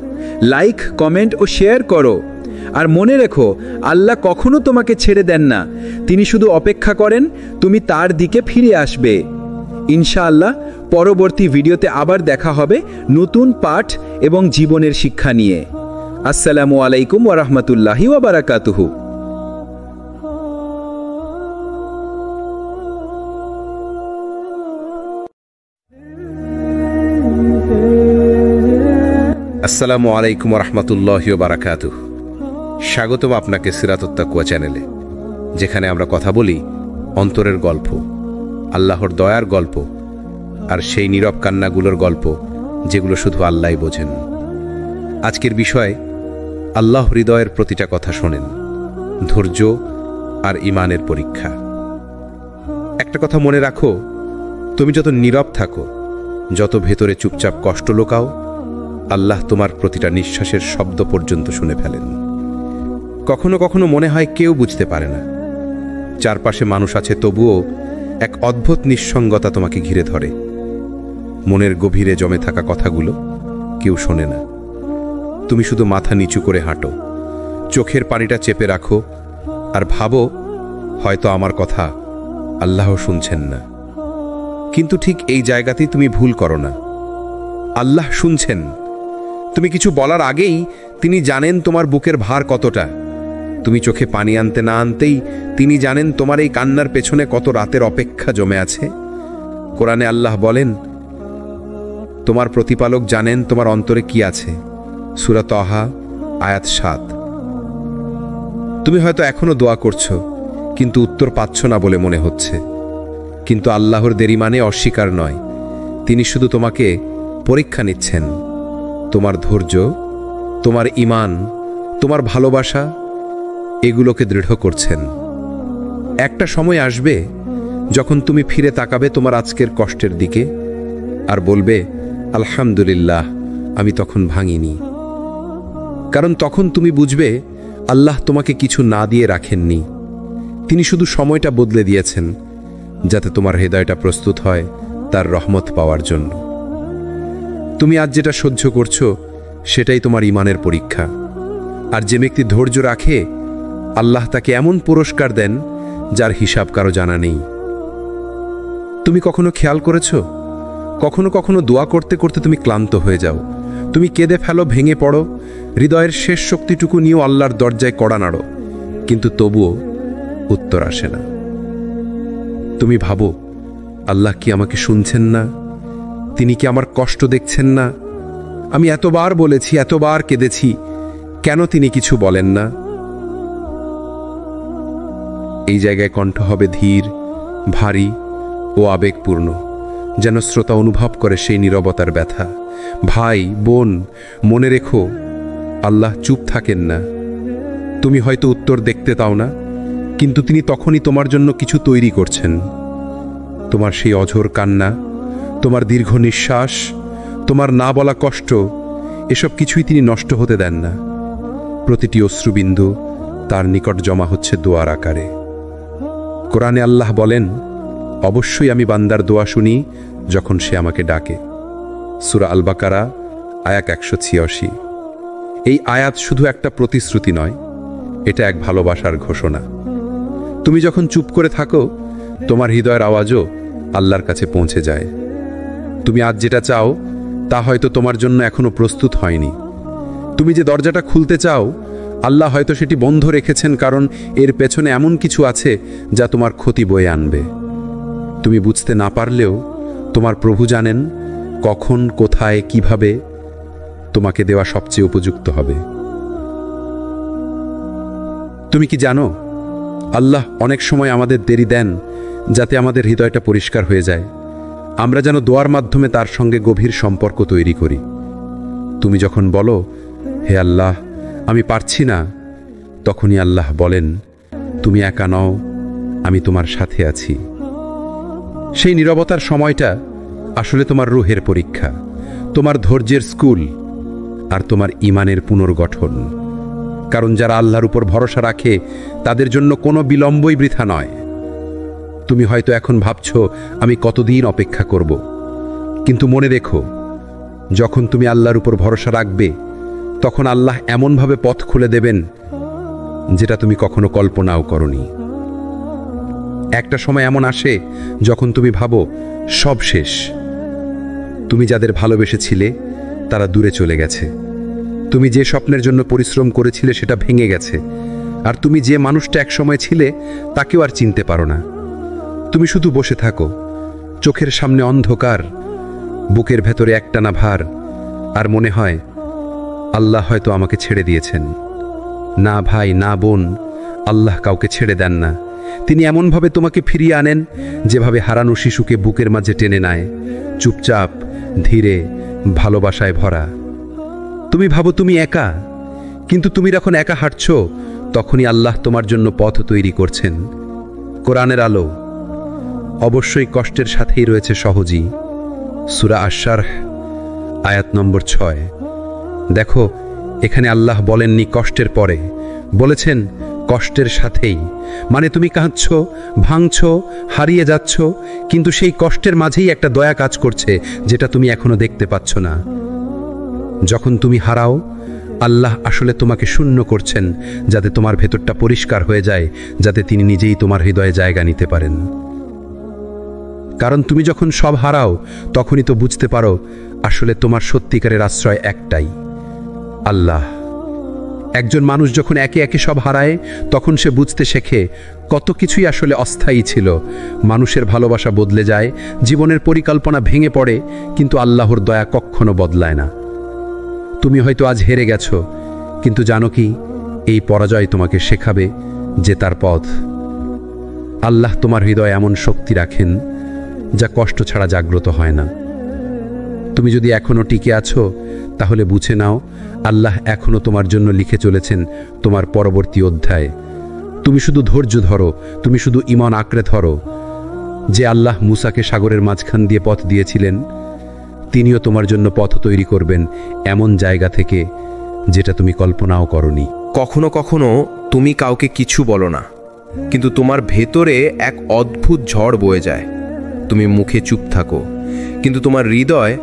লাইক, কমেন্ট ও শেয়ার করো। আর মনে রেখো, আল্লাহ কখনো তোমাকে ছেড়ে দেন না। তিনি শুধু অপেক্ষা করেন তুমি তার দিকে ফিরে আসবে। ইনশাআল্লাহ পরবর্তী ভিডিওতে আবার দেখা হবে নতুন পাঠ এবং জীবনের শিক্ষা নিয়ে। আসসালামু আলাইকুম ওয়া রাহমাতুল্লাহি ওয়া বারাকাতুহু। আসসালামু আলাইকুম রহমতুল্লাহি বারাকাতুহ। স্বাগতম আপনাকে সিরাতুত তাকওয়া চ্যানেলে, যেখানে আমরা কথা বলি অন্তরের গল্প, আল্লাহর দয়ার গল্প, আর সেই নীরব কান্নাগুলোর গল্প যেগুলো শুধু আল্লাহই বোঝেন। আজকের বিষয়, আল্লাহ হৃদয়ের প্রতিটা কথা শোনেন, ধৈর্য আর ঈমানের পরীক্ষা। একটা কথা মনে রাখো, তুমি যত নীরব থাকো, যত ভেতরে চুপচাপ কষ্ট লোকাও, আল্লাহ তোমার প্রতিটা নিঃশ্বাসের শব্দ পর্যন্ত শুনে ফেলেন। কখনো কখনো মনে হয় কেউ বুঝতে পারে না, চারপাশে মানুষ আছে, তবুও এক অদ্ভুত নিঃসঙ্গতা তোমাকে ঘিরে ধরে। মনের গভীরে জমে থাকা কথাগুলো কেউ শোনে না। তুমি শুধু মাথা নিচু করে হাঁটো, চোখের পানিটা চেপে রাখো, আর ভাবো হয়তো আমার কথা আল্লাহ শুনছেন না। কিন্তু ঠিক এই জায়গাতেই তুমি ভুল করো না। আল্লাহ শুনছেন। তুমি কিছু বলার আগেই তিনি জানেন তোমার বুকের ভার কতটা। তুমি চোখে পানি আনতে না আনতেই তিনি জানেন তোমার এই কান্নার পেছনে কত রাতের অপেক্ষা জমে আছে। কোরআনে আল্লাহ বলেন, তোমার প্রতিপালক জানেন তোমার অন্তরে কি আছে। সূরা তাহা আয়াত ৭। তুমি হয়তো এখনো দোয়া করছো, কিন্তু উত্তর পাচ্ছ না বলে মনে হচ্ছে। কিন্তু আল্লাহর দেরি মানে অস্বীকার নয়, তিনি শুধু তোমাকে পরীক্ষা নিচ্ছেন। তোমার ধৈর্য, তোমার ঈমান, তোমার ভালোবাসা, এগুলোকে দৃঢ় করছেন। একটা সময় আসবে যখন তুমি ফিরে তাকাবে তোমার আজকের কষ্টের দিকে আর বলবে, আলহামদুলিল্লাহ, আমি তখন ভাঙিনি। কারণ তখন তুমি বুঝবে আল্লাহ তোমাকে কিছু না দিয়ে রাখেননি, তিনি শুধু সময়টা বদলে দিয়েছেন, যাতে তোমার হৃদয়টা প্রস্তুত হয় তার রহমত পাওয়ার জন্য। তুমি আজ যেটা সহ্য করছো, সেটাই তোমার ঈমানের পরীক্ষা। আর যে ব্যক্তি ধৈর্য রাখে, আল্লাহ তাকে এমন পুরস্কার দেন যার হিসাব কারো জানা নেই। তুমি কখনো খেয়াল করেছো, কখনো কখনো দোয়া করতে করতে তুমি ক্লান্ত হয়ে যাও, তুমি কেঁদে ফেলো, ভেঙে পড়ো, হৃদয়ের শেষ শক্তিটুকু নিয়েও আল্লাহর দরজায় কড়া নাড়ো, কিন্তু তবুও উত্তর আসে না। তুমি ভাবো, আল্লাহ কি আমাকে শুনছেন না? তিনি কি আমার কষ্ট দেখছেন না? আমি এতবার বলেছি, এতবার কেঁদেছি, কেন তিনি কিছু বলেন না? এই জায়গায় কণ্ঠ হবে ধীর, ভারী ও আবেগপূর্ণ, যেন শ্রোতা অনুভব করে সেই নীরবতার ব্যথা। ভাই, বোন, মনে রেখো, আল্লাহ চুপ থাকেন না। তুমি হয়তো উত্তর দেখতে তাও না, কিন্তু তিনি তখনই তোমার জন্য কিছু তৈরি করছেন। তোমার সেই অঝোর কান্না, তোমার দীর্ঘ নিঃশ্বাস, তোমার না বলা কষ্ট, এসব কিছুই তিনি নষ্ট হতে দেন না। প্রতিটি অশ্রুবিন্দু তার নিকট জমা হচ্ছে দোয়ার আকারে। কোরআনে আল্লাহ বলেন, অবশ্যই আমি বান্দার দোয়া শুনি যখন সে আমাকে ডাকে। সূরা আল বাকারা আয়াত ১৮৬। এই আয়াত শুধু একটা প্রতিশ্রুতি নয়, এটা এক ভালোবাসার ঘোষণা। তুমি যখন চুপ করে থাকো, তোমার হৃদয়ের আওয়াজও আল্লাহর কাছে পৌঁছে যায়। তুমি আজ যেটা চাও, তা হয়তো তোমার জন্য এখনো প্রস্তুত হয়নি। তুমি যে দরজাটা খুলতে চাও, আল্লাহ হয়তো সেটি বন্ধ রেখেছেন, কারণ এর পেছনে এমন কিছু আছে যা তোমার ক্ষতি বয়ে আনবে। তুমি বুঝতে না পারলেও তোমার প্রভু জানেন কখন, কোথায়, কিভাবে তোমাকে দেওয়া সবচেয়ে উপযুক্ত হবে। তুমি কি জানো, আল্লাহ অনেক সময় আমাদের দেরি দেন যাতে আমাদের হৃদয়টা পরিষ্কার হয়ে যায়, আমরা যেন দোয়ার মাধ্যমে তার সঙ্গে গভীর সম্পর্ক তৈরি করি। তুমি যখন বলো, হে আল্লাহ, আমি পারছি না, তখনই আল্লাহ বলেন, তুমি একা নও, আমি তোমার সাথে আছি। সেই নীরবতার সময়টা আসলে তোমার রূহের পরীক্ষা, তোমার ধৈর্যের স্কুল, আর তোমার ঈমানের পুনর্গঠন। কারণ যারা আল্লাহর উপর ভরসা রাখে, তাদের জন্য কোনো বিলম্বই বৃথা নয়। তুমি হয়তো এখন ভাবছো, আমি কতদিন অপেক্ষা করব, কিন্তু মনে রেখো, যখন তুমি আল্লাহর উপর ভরসা রাখবে, তখন আল্লাহ এমনভাবে পথ খুলে দেবেন যেটা তুমি কখনো কল্পনাও করনি। একটা সময় এমন আসে যখন তুমি ভাবো সব শেষ। তুমি যাদের ভালোবেসেছিলে তারা দূরে চলে গেছে, তুমি যে স্বপ্নের জন্য পরিশ্রম করেছিলে সেটা ভেঙে গেছে, আর তুমি যে মানুষটা একসময় ছিলে তাকেও আর চিনতে পারো না। তুমি শুধু বসে থাকো, চোখের সামনে অন্ধকার, বুকের ভেতরে একটানা ভার, আর মনে হয় আল্লাহ হয়তো আমাকে ছেড়ে দিয়েছেন। না ভাই, না বোন, আল্লাহ কাউকে ছেড়ে দেন না। তিনি এমনভাবে তোমাকে ফিরিয়ে আনেন যেভাবে হারানো শিশুকে বুকের মাঝে টেনে নেয়, চুপচাপ, ধীরে, ভালোবাসায় ভরা। তুমি ভাবো তুমি একা, কিন্তু তুমি যখন একা হাঁটছো তখনই আল্লাহ তোমার জন্য পথ তৈরি করছেন। কোরআনের আলো। অবশ্যই কষ্টের সাথেই রয়েছে সহজই। সূরা আশ-শারহ আয়াত নম্বর 6। দেখো, এখানে আল্লাহ বলেননি কষ্টের পরে, বলেছেন কষ্টের সাথেই। মানে তুমি কাঁদছো, ভাঙছো, হারিয়ে যাচ্ছ, কিন্তু সেই কষ্টের মাঝেই একটা দয়া কাজ করছে যেটা তুমি এখনো দেখতে পাচ্ছ না। যখন তুমি হারাও, আল্লাহ আসলে তোমাকে শূন্য করছেন যাতে তোমার ভেতরটা পরিষ্কার হয়ে যায়, যাতে তিনি নিজেই তোমার হৃদয়ে জায়গা নিতে পারেন। কারণ তুমি যখন সব হারাও তখনই তো বুঝতে পারো আসলে তোমার সত্যিকারের আশ্রয় একটাই, আল্লাহ। একজন মানুষ যখন একে একে সব হারায় তখন সে বুঝতে শেখে কত কিছুই আসলে অস্থায়ী ছিল। মানুষের ভালোবাসা বদলে যায়, জীবনের পরিকল্পনা ভেঙে পড়ে, কিন্তু আল্লাহর দয়া কখনো বদলায় না। তুমি হয়তো আজ হেরে গেছো, কিন্তু জানো কি, এই পরাজয় তোমাকে শেখাবে যে তার পথ। আল্লাহ তোমার হৃদয়ে এমন শক্তি রাখেন যা কষ্ট ছাড়া জাগ্রত হয় না। তুমি যদি এখনো টিকে আছো, তাহলে বুঝে নাও আল্লাহ এখনো তোমার জন্য লিখে চলেছেন তোমার পরবর্তী অধ্যায়। তুমি শুধু ধৈর্য ধরো, তুমি শুধু ঈমান আঁকড়ে ধরো। যে আল্লাহ মুসাকে সাগরের মাঝখান দিয়ে পথ দিয়েছিলেন, তিনিও তোমার জন্য পথ তৈরি করবেন এমন জায়গা থেকে যেটা তুমি কল্পনাও করনি। কখনো কখনো তুমি কাউকে কিছু বলো না, কিন্তু তোমার ভেতরে এক অদ্ভুত ঝড় বয়ে যায়। তুমি মুখে চুপ থাকো, কিন্তু তোমার হৃদয়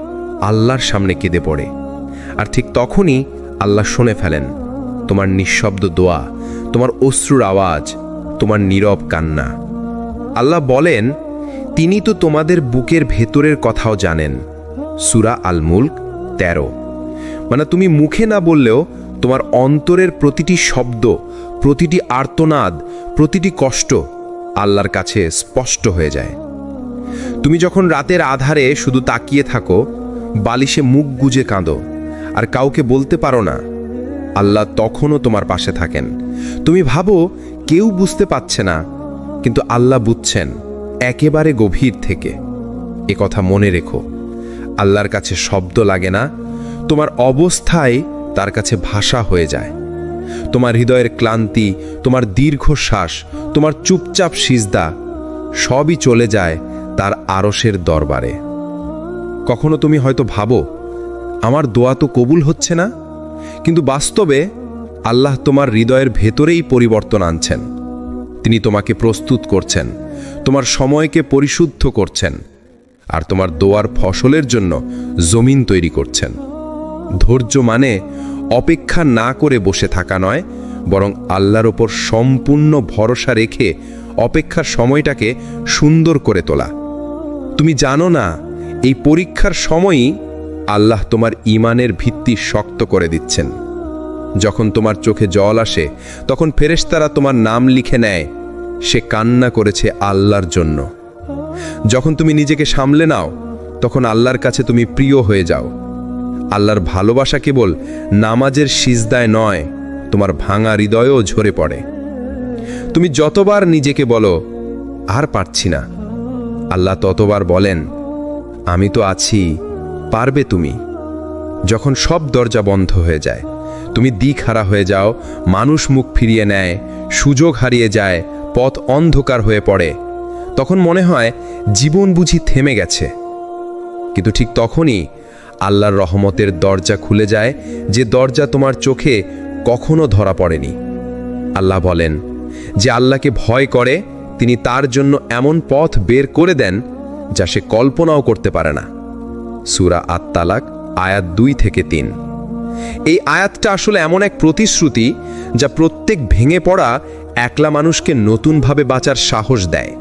আল্লাহর সামনে কেঁদে পড়ে। আর ঠিক তখনই আল্লাহ শুনে ফেলেন তোমার নিঃশব্দ দোয়া, তোমার অশ্রুর আওয়াজ, তোমার নীরব কান্না। আল্লাহ বলেন, তিনি তো তোমাদের বুকের ভেতরের কথাও জানেন। সূরা আল মুলক 13। মানে তুমি মুখে না বললেও তোমার অন্তরের প্রতিটি শব্দ, প্রতিটি আর্তনাদ, প্রতিটি কষ্ট আল্লাহর কাছে স্পষ্ট হয়ে যায়। তুমি যখন রাতের আধারে শুধু তাকিয়ে থাকো, বালিশে মুখ গুজে কাঁদো আর কাউকে বলতে পারো না, আল্লাহ তখনও তোমার পাশে থাকেন। তুমি ভাবো কেউ বুঝতে পারছে না, কিন্তু আল্লাহ বুঝছেন একেবারে গভীর থেকে। এ কথা মনে রেখো, আল্লাহর কাছে শব্দ লাগে না, তোমার অবস্থায় তার কাছে ভাষা হয়ে যায়। তোমার হৃদয়ের ক্লান্তি, তোমার দীর্ঘশ্বাস, তোমার চুপচাপ সিজদা সবই চলে যায় তার আরশের দরবারে। কখনো তুমি হয়তো ভাবো আমার দোয়া তো কবুল হচ্ছে না, কিন্তু বাস্তবে আল্লাহ তোমার হৃদয়ের ভেতরেই পরিবর্তন আনছেন। তিনি তোমাকে প্রস্তুত করছেন, তোমার সময়কে পরিশুদ্ধ করছেন, আর তোমার দোয়ার ফসলের জন্য জমিন তৈরি করছেন। ধৈর্য মানে অপেক্ষা না করে বসে থাকা নয়, বরং আল্লাহর ওপর সম্পূর্ণ ভরসা রেখে অপেক্ষার সময়টাকে সুন্দর করে তোলা। তুমি জানো না, এই পরীক্ষার সময়ই আল্লাহ তোমার ঈমানের ভিত্তি শক্ত করে দিচ্ছেন। যখন তোমার চোখে জল আসে, তখন ফেরেশতারা তোমার নাম লিখে নেয়, সে কান্না করেছে আল্লাহর জন্য। যখন তুমি নিজেকে সামলে নাও, তখন আল্লাহর কাছে তুমি প্রিয় হয়ে যাও। আল্লাহর ভালোবাসা কেবল নামাজের সিজদায় নয়, তোমার ভাঙা হৃদয়েও ঝরে পড়ে। তুমি যতবার নিজেকে বলো আর পারছি না, আল্লাহ ততবার বলেন, আমি তো আছি, পারবে তুমি। যখন সব দরজা বন্ধ হয়ে যায়, তুমি দিকহারা হয়ে যাও, মানুষ মুখ ফিরিয়ে নেয়, সুযোগ হারিয়ে যায়, পথ অন্ধকার হয়ে পড়ে, তখন মনে হয় জীবন বুঝি থেমে গেছে। কিন্তু ঠিক তখনই আল্লাহর রহমতের দরজা খুলে যায়, যে দরজা তোমার চোখে কখনো ধরা পড়েনি। আল্লাহ বলেন, যে আল্লাহকে ভয় করে তিনি তার জন্য এমন পথ বের করে দেন যা সে কল্পনাও করতে পারে না। সূরা আত-তালাক আয়াত 2-3। এই আয়াতটা আসলে এমন এক প্রতিশ্রুতি যা প্রত্যেক ভেঙে পড়া একলা মানুষকে নতুনভাবে বাঁচার সাহস দেয়।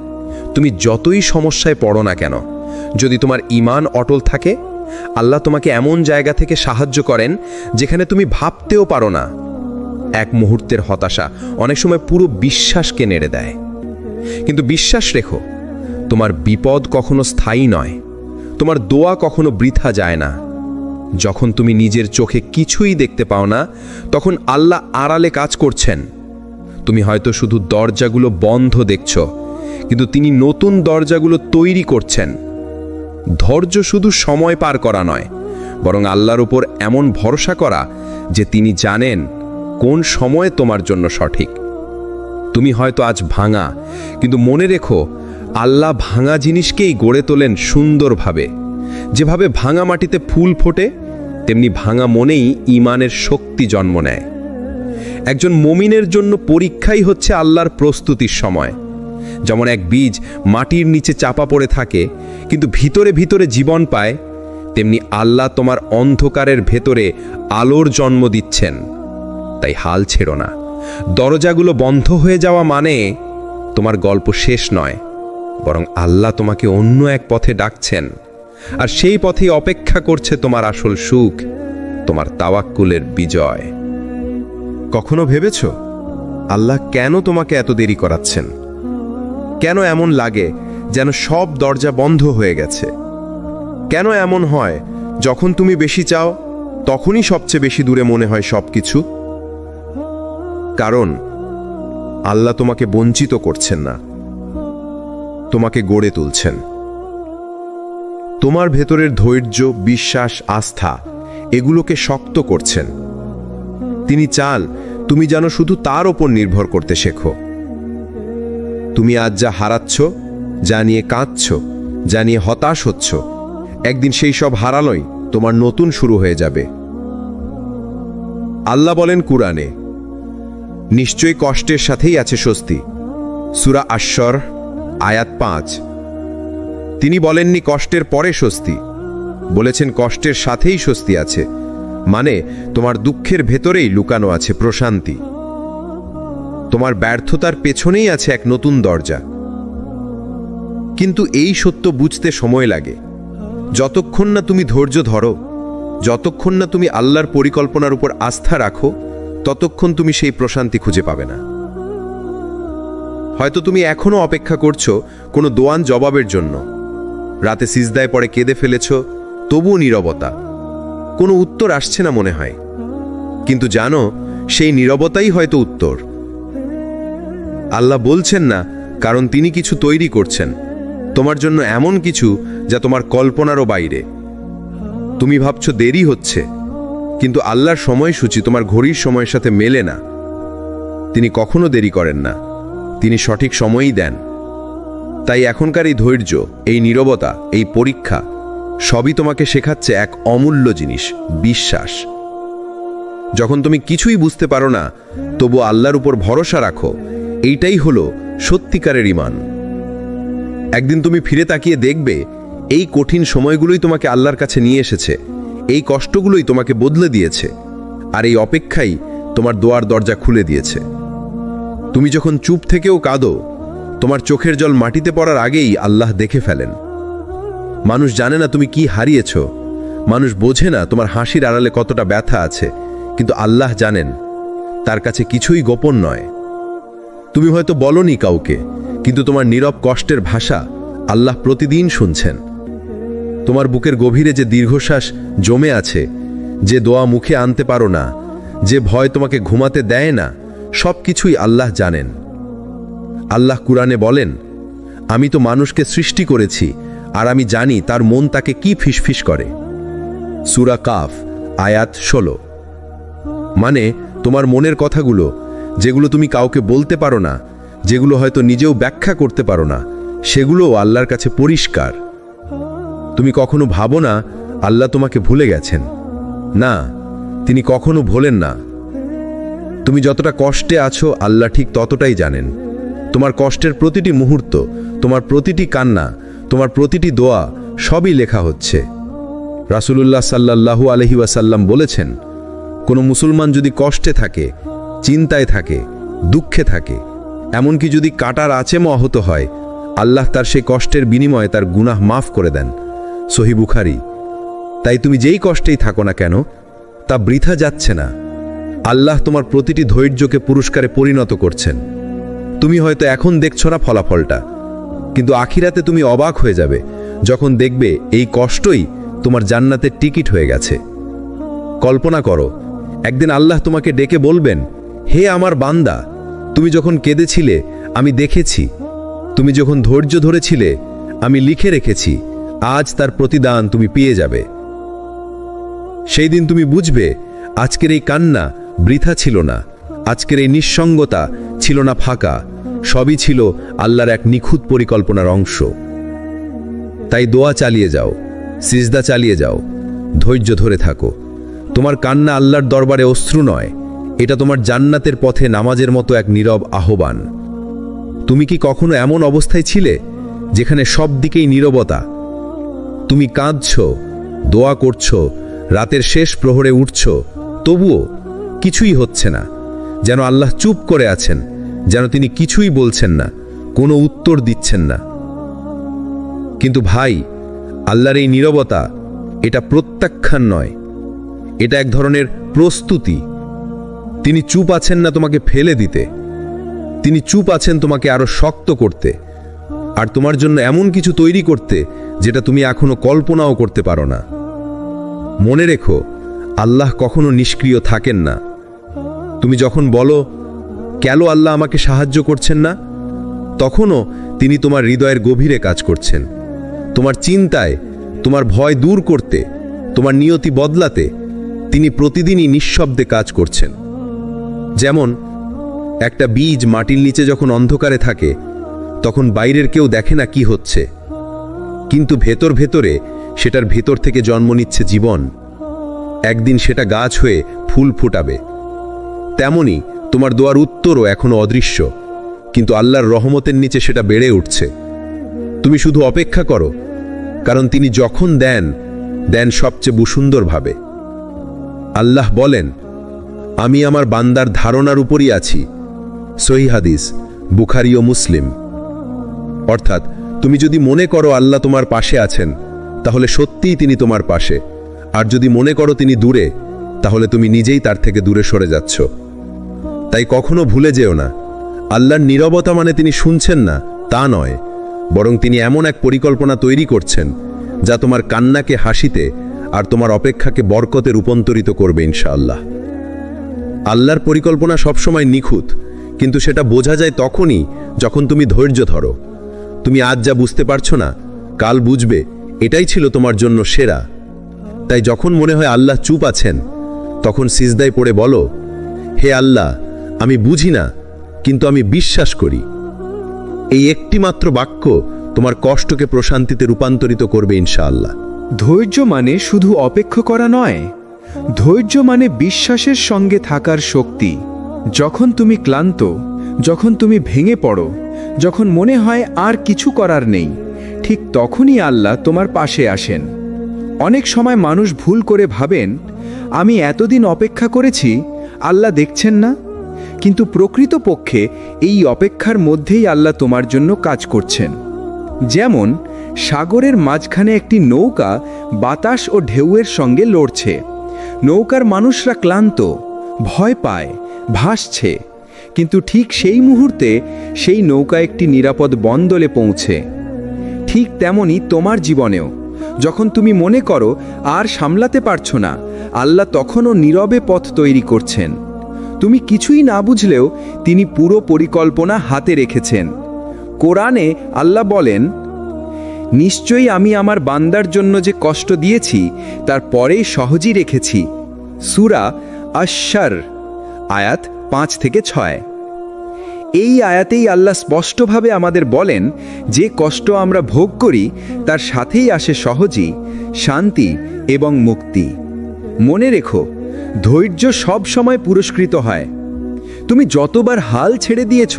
তুমি যতই সমস্যায় পড়ো না কেন, যদি তোমার ঈমান অটল থাকে, আল্লাহ তোমাকে এমন জায়গা থেকে সাহায্য করেন যেখানে তুমি ভাবতেও পারো না। এক মুহূর্তের হতাশা অনেক সময় পুরো বিশ্বাসকে নেড়ে দেয়। কিন্তু বিশ্বাস রেখো, তোমার বিপদ কখনো স্থায়ী নয়, তোমার দোয়া কখনো বৃথা যায় না। যখন তুমি নিজের চোখে কিছুই দেখতে পাও না, তখন আল্লাহ আড়ালে কাজ করছেন। তুমি হয়তো শুধু দরজাগুলো বন্ধ দেখছ, কিন্তু তিনি নতুন দরজাগুলো তৈরি করছেন। ধৈর্য শুধু সময় পার করা নয়, বরং আল্লাহর উপর এমন ভরসা করা যে তিনি জানেন কোন সময়ে তোমার জন্য সঠিক। তুমি হয়তো আজ ভাঙা, কিন্তু মনে রেখো, আল্লাহ ভাঙা জিনিসকেই গড়ে তোলেন সুন্দরভাবে। যেভাবে ভাঙা মাটিতে ফুল ফোটে, তেমনি ভাঙা মনেই ঈমানের শক্তি জন্ম নেয়। একজন মুমিনের জন্য পরীক্ষাই হচ্ছে আল্লাহর প্রস্তুতির সময়। যেমন এক বীজ মাটির নিচে চাপা পড়ে থাকে, কিন্তু ভিতরে ভিতরে জীবন পায়, তেমনি আল্লাহ তোমার অন্ধকারের ভেতরে আলোর জন্ম দিচ্ছেন। তাই হাল ছেড়ো না। দরজাগুলো বন্ধ হয়ে যাওয়া মানে তোমার গল্প শেষ নয়, বরং আল্লাহ তোমাকে অন্য এক পথে ডাকছেন, আর সেই পথেই অপেক্ষা করছে তোমার আসল সুখ, তোমার তাওয়াক্কুলের বিজয়। কখনো ভেবেছ আল্লাহ কেন তোমাকে এত দেরি করাচ্ছেন? কেন এমন লাগে যেন সব দরজা বন্ধ হয়ে গেছে? কেন এমন হয় যখন তুমি বেশি চাও, তখনই সবচেয়ে বেশি দূরে মনে হয় সবকিছু? কারণ আল্লাহ তোমাকে বঞ্চিত করছেন না, তোমাকে গড়ে তুলছেন। তোমার ভেতরের ধৈর্য, বিশ্বাস, আস্থা এগুলোকে শক্ত করছেন। তিনি চান তুমি যেন শুধু তার ওপর নির্ভর করতে শেখো। তুমি আজ যা হারাচ্ছ, যা নিয়ে কাঁদছ, যা নিয়ে হতাশ হচ্ছ, একদিন সেই সব হারালোই তোমার নতুন শুরু হয়ে যাবে। আল্লাহ বলেন কুরআনে, নিশ্চয়ই কষ্টের সাথেই আছে স্বস্তি। সূরা আশ-শর আয়াত 5। তিনি বলেননি কষ্টের পরে স্বস্তি, বলেছেন কষ্টের সাথেই স্বস্তি আছে, মানে তোমার দুঃখের ভেতরেই লুকানো আছে প্রশান্তি। তোমার ব্যর্থতার পেছনেই আছে এক নতুন দরজা। কিন্তু এই সত্য বুঝতে সময় লাগে। যতক্ষণ না তুমি ধৈর্য ধরো, যতক্ষণ না তুমি আল্লাহর পরিকল্পনার উপর আস্থা রাখো, ততক্ষণ তুমি সেই প্রশান্তি খুঁজে পাবে না। হয়তো তুমি এখনো অপেক্ষা করছো কোনো দোয়ান জবাবের জন্য। রাতে সিজদায় পড়ে কেঁদে ফেলেছ, তবুও নীরবতা, কোনো উত্তর আসছে না মনে হয়। কিন্তু জানো, সেই নীরবতাই হয়তো উত্তর। আল্লাহ বলছেন না, কারণ তিনি কিছু তৈরি করছেন তোমার জন্য, এমন কিছু যা তোমার কল্পনারও বাইরে। তুমি ভাবছো দেরি হচ্ছে, কিন্তু আল্লাহর সময়সূচি তোমার ঘড়ির সময়ের সাথে মেলে না। তিনি কখনো দেরি করেন না, তিনি সঠিক সময়ই দেন। তাই এখনকার এই ধৈর্য, এই নীরবতা, এই পরীক্ষা সবই তোমাকে শেখাচ্ছে এক অমূল্য জিনিস, বিশ্বাস। যখন তুমি কিছুই বুঝতে পারো না, তবু আল্লাহর উপর ভরসা রাখো, এইটাই হলো সত্যিকারের ঈমান। একদিন তুমি ফিরে তাকিয়ে দেখবে, এই কঠিন সময়গুলোই তোমাকে আল্লাহর কাছে নিয়ে এসেছে, এই কষ্টগুলোই তোমাকে বদলে দিয়েছে, আর এই অপেক্ষাই তোমার দোয়ার দরজা খুলে দিয়েছে। তুমি যখন চুপ থেকেও কাঁদো, তোমার চোখের জল মাটিতে পড়ার আগেই আল্লাহ দেখে ফেলেন। মানুষ জানে না তুমি কি হারিয়েছ, মানুষ বোঝে না তোমার হাসির আড়ালে কতটা ব্যথা আছে, কিন্তু আল্লাহ জানেন, তার কাছে কিছুই গোপন নয়। তুমি হয়তো বলনি কাউকে, কিন্তু তোমার নীরব কষ্টের ভাষা আল্লাহ প্রতিদিন শুনছেন। তোমার বুকের গভীরে যে দীর্ঘশ্বাস জমে আছে, যে দোয়া মুখে আনতে পারো না, যে ভয় তোমাকে ঘুমাতে দেয় না, সব কিছুই আল্লাহ জানেন। আল্লাহ কুরআনে বলেন, আমি তো মানুষকে সৃষ্টি করেছি, আর আমি জানি তার মন তাকে কি ফিসফিস করে। সূরা কাফ আয়াত 16। মানে তোমার মনের কথাগুলো, যেগুলো তুমি কাউকে বলতে পারো না, যেগুলো হয়তো নিজেও ব্যাখ্যা করতে পারো না, সেগুলোও আল্লাহর কাছে পরিষ্কার। তুমি কখনো ভাবো না আল্লাহ তোমাকে ভুলে গেছেন। না, তিনি কখনো ভোলেন না। তুমি যতটা কষ্টে আছো, আল্লাহ ঠিক ততটাই জানেন। তোমার কষ্টের প্রতিটি মুহূর্ত, তোমার প্রতিটি কান্না, তোমার প্রতিটি দোয়া সবই লেখা হচ্ছে। রাসূলুল্লাহ সাল্লাল্লাহু আলাইহি ওয়াসাল্লাম বলেছেন, কোনো মুসলমান যদি কষ্টে থাকে, চিন্তায় থাকে, দুঃখে থাকে, এমনকি যদি কাঁটার আঁচেমও আহত হয়, আল্লাহ তার সেই কষ্টের বিনিময়ে তার গুনাহ মাফ করে দেন। সহিহ বুখারী। তাই তুমি যেই কষ্টেই থাকো না কেন, তা বৃথা যাচ্ছে না। আল্লাহ তোমার প্রতিটি ধৈর্যকে পুরস্কারে পরিণত করছেন। তুমি হয়তো এখন দেখছো না ফলাফলটা, কিন্তু আখিরাতে তুমি অবাক হয়ে যাবে যখন দেখবে এই কষ্টই তোমার জান্নাতের টিকিট হয়ে গেছে। কল্পনা করো, একদিন আল্লাহ তোমাকে ডেকে বলবেন, হে আমার বান্দা, তুমি যখন কেঁদেছিলে আমি দেখেছি, তুমি যখন ধৈর্য ধরেছিলে আমি লিখে রেখেছি, আজ তার প্রতিদান তুমি পেয়ে যাবে। সেই দিন তুমি বুঝবে আজকের এই কান্না বৃথা ছিল না, আজকের এই নিঃসঙ্গতা ছিল না ফাঁকা, সবই ছিল আল্লাহর এক নিখুঁত পরিকল্পনার অংশ। তাই দোয়া চালিয়ে যাও, সিজদা চালিয়ে যাও, ধৈর্য ধরে থাকো। তোমার কান্না আল্লাহর দরবারে অশ্রু নয়, এটা তোমার জান্নাতের পথে নামাজের মতো এক নীরব আহ্বান। তুমি কি কখনো এমন অবস্থায় ছিলে যেখানে সব দিকেই নীরবতা? তুমি কাঁদছ, দোয়া করছ, রাতের শেষ প্রহরে উঠছ, তবুও কিছুই হচ্ছে না, যেন আল্লাহ চুপ করে আছেন, যেন তিনি কিছুই বলছেন না, কোনো উত্তর দিচ্ছেন না। কিন্তু ভাই, আল্লাহর এই নীরবতা এটা প্রত্যাখ্যান নয়, এটা এক ধরনের প্রস্তুতি। তিনি চুপ আছেন না তোমাকে ফেলে দিতে, তিনি চুপ আছেন তোমাকে আরো শক্ত করতে, আর তোমার জন্য এমন কিছু তৈরি করতে যেটা তুমি এখনো কল্পনাও করতে পারো না। মনে রেখো, আল্লাহ কখনো নিষ্ক্রিয় থাকেন না। তুমি যখন বলো, কেন আল্লাহ আমাকে সাহায্য করছেন না, তখনও তিনি তোমার হৃদয়ের গভীরে কাজ করছেন। তোমার চিন্তায়, তোমার ভয় দূর করতে, তোমার নিয়তি বদলাতে তিনি প্রতিদিনই নিঃশব্দে কাজ করছেন। যেমন একটা বীজ মাটির নিচে যখন অন্ধকারে থাকে, তখন বাইরের কেউ দেখে না কি হচ্ছে, কিন্তু ভেতর ভেতরে সেটার ভেতর থেকে জন্ম নিচ্ছে জীবন। একদিন সেটা গাছ হয়ে ফুল ফোটাবে। তেমনি তোমার দোয়ার উত্তরও এখনো অদৃশ্য, কিন্তু আল্লাহর রহমতের নিচে সেটা বেড়ে উঠছে। তুমি শুধু অপেক্ষা করো, কারণ তিনি যখন দেন, দেন সবচেয়ে সুন্দরভাবে। আল্লাহ বলেন, আমি আমার বান্দার ধারণার উপরই আছি। সহিহ হাদিস, বুখারী ও মুসলিম। অর্থাৎ তুমি যদি মনে করো আল্লাহ তোমার পাশে আছেন, তাহলে সত্যিই তিনি তোমার পাশে, আর যদি মনে করো তিনি দূরে, তাহলে তুমি নিজেই তার থেকে দূরে সরে যাচ্ছ। তাই কখনো ভুলে যেও না, আল্লাহর নীরবতা মানে তিনি শুনছেন না তা নয়, বরং তিনি এমন এক পরিকল্পনা তৈরি করছেন যা তোমার কান্নাকে হাসিতে আর তোমার অপেক্ষাকে বরকতে রূপান্তরিত করবে ইনশাআল্লাহ। আল্লাহর পরিকল্পনা সবসময় নিখুঁত, কিন্তু সেটা বোঝা যায় তখনই যখন তুমি ধৈর্য ধরো। তুমি আজ যা বুঝতে পারছো না, কাল বুঝবে এটাই ছিল তোমার জন্য সেরা। তাই যখন মনে হয় আল্লাহ চুপ আছেন, তখন সিজদায় পড়ে বলো, হে আল্লাহ, আমি বুঝি না, কিন্তু আমি বিশ্বাস করি। এই একটি মাত্র বাক্য তোমার কষ্টকে প্রশান্তিতে রূপান্তরিত করবে ইনশাআল্লাহ। ধৈর্য মানে শুধু অপেক্ষা করা নয়, ধৈর্য মানে বিশ্বাসের সঙ্গে থাকার শক্তি। যখন তুমি ক্লান্ত, যখন তুমি ভেঙে পড়ো, যখন মনে হয় আর কিছু করার নেই, ঠিক তখনই আল্লাহ তোমার পাশে আসেন। অনেক সময় মানুষ ভুল করে ভাবেন, আমি এতদিন অপেক্ষা করেছি, আল্লাহ দেখছেন না। কিন্তু প্রকৃতপক্ষে এই অপেক্ষার মধ্যেই আল্লাহ তোমার জন্য কাজ করছেন। যেমন সাগরের মাঝখানে একটি নৌকা বাতাস ও ঢেউয়ের সঙ্গে লড়ছে। নৌকার মানুষরা ক্লান্ত, ভয় পায়, ভাসছে, কিন্তু ঠিক সেই মুহূর্তে সেই নৌকা একটি নিরাপদ বন্দরে পৌঁছে। ঠিক তেমনি তোমার জীবনেও যখন তুমি মনে করো আর সামলাতে পারছো না, আল্লাহ তখনও নীরবে পথ তৈরি করছেন। তুমি কিছুই না বুঝলেও তিনি পুরো পরিকল্পনা হাতে রেখেছেন। কোরআনে আল্লাহ বলেন, নিশ্চয়ই আমি আমার বান্দার জন্য যে কষ্ট দিয়েছি তার পরেই সহজই রেখেছি। সূরা আশ-শার, আয়াত 5 থেকে 6। এই আয়াতেই আল্লাহ স্পষ্টভাবে আমাদের বলেন, যে কষ্ট আমরা ভোগ করি তার সাথেই আসে সহজই শান্তি এবং মুক্তি। মনে রেখো, ধৈর্য সব সময় পুরস্কৃত হয়। তুমি যতবার হাল ছেড়ে দিয়েছ,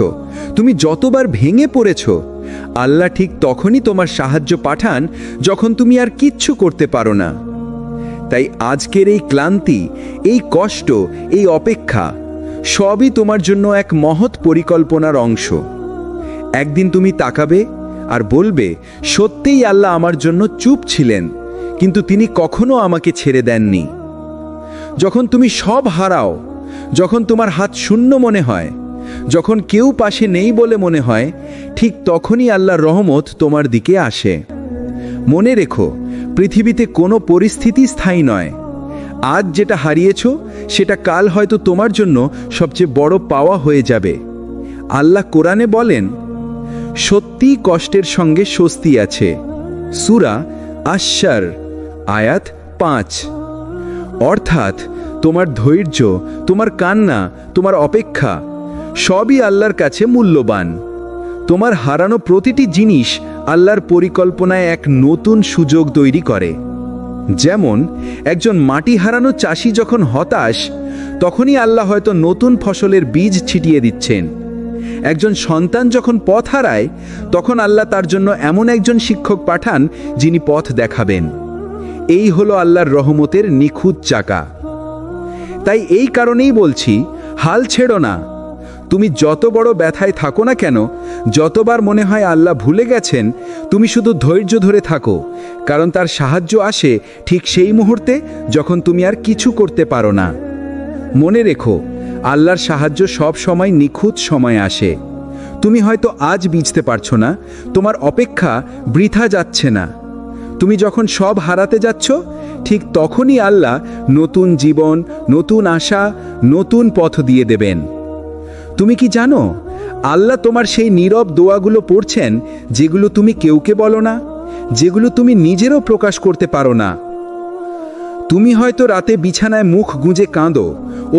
তুমি যতবার ভেঙে পড়েছ, আল্লাহ ঠিক তখনই তোমার সাহায্য পাঠান যখন তুমি আর কিচ্ছু করতে পারো না। তাই আজকের এই ক্লান্তি, এই কষ্ট, এই অপেক্ষা সবই তোমার জন্য এক মহৎ পরিকল্পনার অংশ। একদিন তুমি তাকাবে আর বলবে, সত্যিই আল্লাহ আমার জন্য চুপ ছিলেন, কিন্তু তিনি কখনো আমাকে ছেড়ে দেননি। যখন তুমি সব হারাও, যখন তোমার হাত শূন্য মনে হয়, যখন কেউ পাশে নেই বলে মনে হয়, ঠিক তখনই আল্লাহর রহমত তোমার দিকে আসে। মনে রেখো, পৃথিবীতে কোনো পরিস্থিতি স্থায়ী নয়। আজ যেটা হারিয়েছ সেটা কাল হয়তো তোমার জন্য সবচেয়ে বড় পাওয়া হয়ে যাবে। আল্লাহ কোরআনে বলেন, সত্যি কষ্টের সঙ্গে স্বস্তি আছে। সূরা আশ-শার আয়াত 5। অর্থাৎ তোমার ধৈর্য, তোমার কান্না, তোমার অপেক্ষা সবই আল্লাহর কাছে মূল্যবান। তোমার হারানো প্রতিটি জিনিস আল্লাহর পরিকল্পনায় এক নতুন সুযোগ তৈরি করে। যেমন একজন মাটি হারানো চাষি যখন হতাশ, তখনই আল্লাহ হয়তো নতুন ফসলের বীজ ছিটিয়ে দিচ্ছেন। একজন সন্তান যখন পথ হারায়, তখন আল্লাহ তার জন্য এমন একজন শিক্ষক পাঠান যিনি পথ দেখাবেন। এই হলো আল্লাহর রহমতের নিখুঁত চাকা। তাই এই কারণেই বলছি, হাল ছেড়ো না। তুমি যত বড় ব্যথায় থাকো না কেন, যতবার মনে হয় আল্লাহ ভুলে গেছেন, তুমি শুধু ধৈর্য ধরে থাকো, কারণ তার সাহায্য আসে ঠিক সেই মুহূর্তে যখন তুমি আর কিছু করতে পারো না। মনে রেখো, আল্লাহর সাহায্য সব সময় নিখুঁত সময় আসে। তুমি হয়তো আজ বুঝতে পারছো না, তোমার অপেক্ষা বৃথা যাচ্ছে না। তুমি যখন সব হারাতে যাচ্ছ, ঠিক তখনই আল্লাহ নতুন জীবন, নতুন আশা, নতুন পথ দিয়ে দেবেন। তুমি কি জানো, আল্লাহ তোমার সেই নীরব দোয়াগুলো পড়ছেন যেগুলো তুমি কেউকে বলো না, যেগুলো তুমি নিজেরও প্রকাশ করতে পারো না। তুমি হয়তো রাতে বিছানায় মুখ গুঁজে কাঁদো,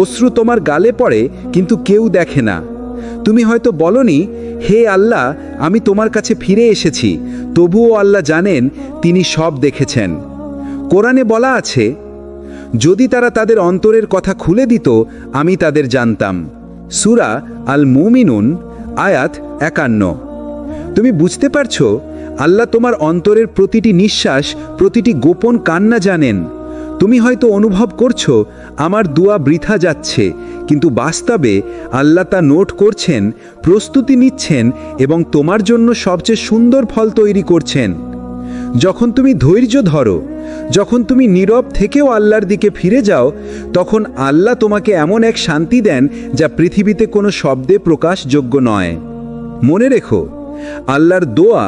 অশ্রু তোমার গালে পড়ে, কিন্তু কেউ দেখে না। তুমি হয়তো বলনি, হে আল্লাহ, আমি তোমার কাছে ফিরে এসেছি, তবুও আল্লাহ জানেন, তিনি সব দেখেছেন। কোরআনে বলা আছে, যদি তারা তাদের অন্তরের কথা খুলে দিত, আমি তাদের জানতাম। সূরা আল মুমিনুন আয়াত 51। তুমি বুঝতে পারছো, আল্লাহ তোমার অন্তরের প্রতিটি নিঃশ্বাস, প্রতিটি গোপন কান্না জানেন। তুমি হয়তো অনুভব করছো আমার দোয়া বৃথা যাচ্ছে, কিন্তু বাস্তবে আল্লাহ তা নোট করছেন, প্রস্তুতি নিচ্ছেন এবং তোমার জন্য সবচেয়ে সুন্দর ফল তৈরি করছেন। যখন তুমি ধৈর্য ধরো, যখন তুমি নীরব থেকেও আল্লাহর দিকে ফিরে যাও, তখন আল্লাহ তোমাকে এমন এক শান্তি দেন যা পৃথিবীতে কোনো শব্দে প্রকাশযোগ্য নয়। মনে রেখো, আল্লাহর দোয়া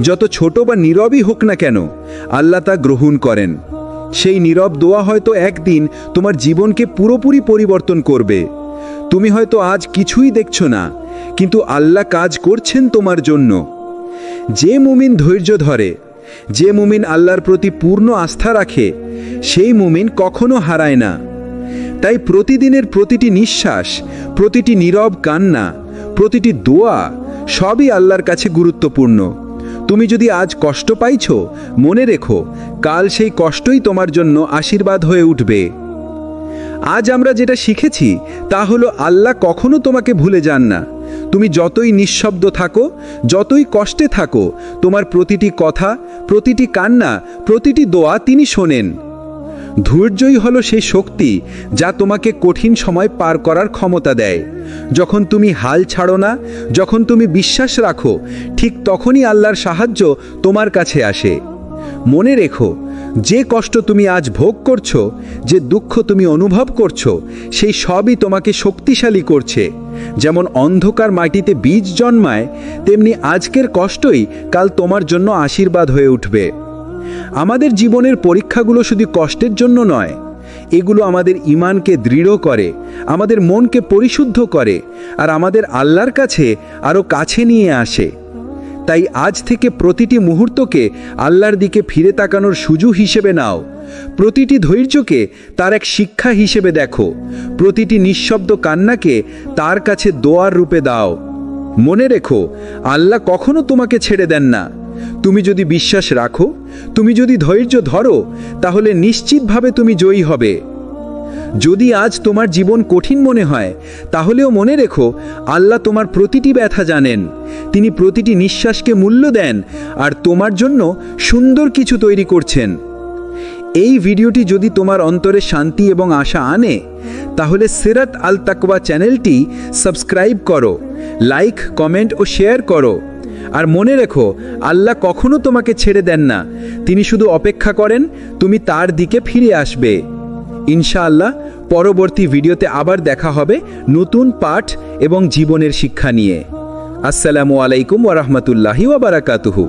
যত ছোট বা নীরবই হোক না কেন, আল্লাহ তা গ্রহণ করেন। সেই নীরব দোয়া হয়তো একদিন তোমার জীবনকে পুরোপুরি পরিবর্তন করবে। তুমি হয়তো আজ কিছুই দেখছো না, কিন্তু আল্লাহ কাজ করছেন তোমার জন্য। যে মুমিন ধৈর্য ধরে, যে মুমিন আল্লাহর প্রতি পূর্ণ আস্থা রাখে, সেই মুমিন কখনো হারায় না। তাই প্রতিদিনের প্রতিটি নিঃশ্বাস, প্রতিটি নীরব কান্না, প্রতিটি দোয়া সবই আল্লাহর কাছে গুরুত্বপূর্ণ। তুমি যদি আজ কষ্ট পাইছো, মনে রেখো, কাল সেই কষ্টই তোমার জন্য আশীর্বাদ হয়ে উঠবে। আজ আমরা যেটা শিখেছি তা হলো, আল্লাহ কখনো তোমাকে ভুলে যান না। তুমি যতই নিঃশব্দ থাকো, যতই কষ্টে থাকো, তোমার প্রতিটি কথা, প্রতিটি কান্না, প্রতিটি দোয়া তিনি শোনেন। ধৈর্যই হলো সেই শক্তি যা তোমাকে কঠিন সময় পার করার ক্ষমতা দেয়। যখন তুমি হাল ছাড়ো না, যখন তুমি বিশ্বাস রাখো, ঠিক তখনই আল্লাহর সাহায্য তোমার কাছে আসে। মনে রেখো, যে কষ্ট তুমি আজ ভোগ করছো, যে দুঃখ তুমি অনুভব করছো, সেই সবই তোমাকে শক্তিশালী করছে। যেমন অন্ধকার মাটিতে বীজ জন্মায়, তেমনি আজকের কষ্টই কাল তোমার জন্য আশীর্বাদ হয়ে উঠবে। আমাদের জীবনের পরীক্ষাগুলো শুধু কষ্টের জন্য নয়, এগুলো আমাদের ঈমানকে দৃঢ় করে, আমাদের মনকে পরিশুদ্ধ করে, আর আমাদের আল্লাহর কাছে আরও কাছে নিয়ে আসে। তাই আজ থেকে প্রতিটি মুহূর্তকে আল্লাহর দিকে ফিরে তাকানোর সুযোগ হিসেবে নাও। প্রতিটি ধৈর্যকে তার এক শিক্ষা হিসেবে দেখো, প্রতিটি নিঃশব্দ কান্নাকে তার কাছে দোয়ার রূপে দাও। মনে রেখো, আল্লাহ কখনো তোমাকে ছেড়ে দেন না। তুমি যদি বিশ্বাস রাখো, তুমি যদি ধৈর্য ধরো, তাহলে নিশ্চিতভাবে তুমি জয়ী হবে। যদি আজ তোমার জীবন কঠিন মনে হয়, তাহলেও মনে রেখো, আল্লাহ তোমার প্রতিটি ব্যথা জানেন। তিনি প্রতিটি নিঃশ্বাসকে মূল্য দেন আর তোমার জন্য সুন্দর কিছু তৈরি করছেন। এই ভিডিওটি যদি তোমার অন্তরে শান্তি এবং আশা আনে, তাহলে সিরাত আল তাকওয়া চ্যানেলটি সাবস্ক্রাইব করো, লাইক, কমেন্ট ও শেয়ার করো। আর মনে রেখো, আল্লাহ কখনো তোমাকে ছেড়ে দেন না। তিনি শুধু অপেক্ষা করেন তুমি তার দিকে ফিরে আসবে। ইনশাআল্লাহ পরবর্তী ভিডিওতে আবার দেখা হবে নতুন পাঠ এবং জীবনের শিক্ষা নিয়ে। আসসালামু আলাইকুম ওয়া রাহমাতুল্লাহি ওয়া বারাকাতুহু।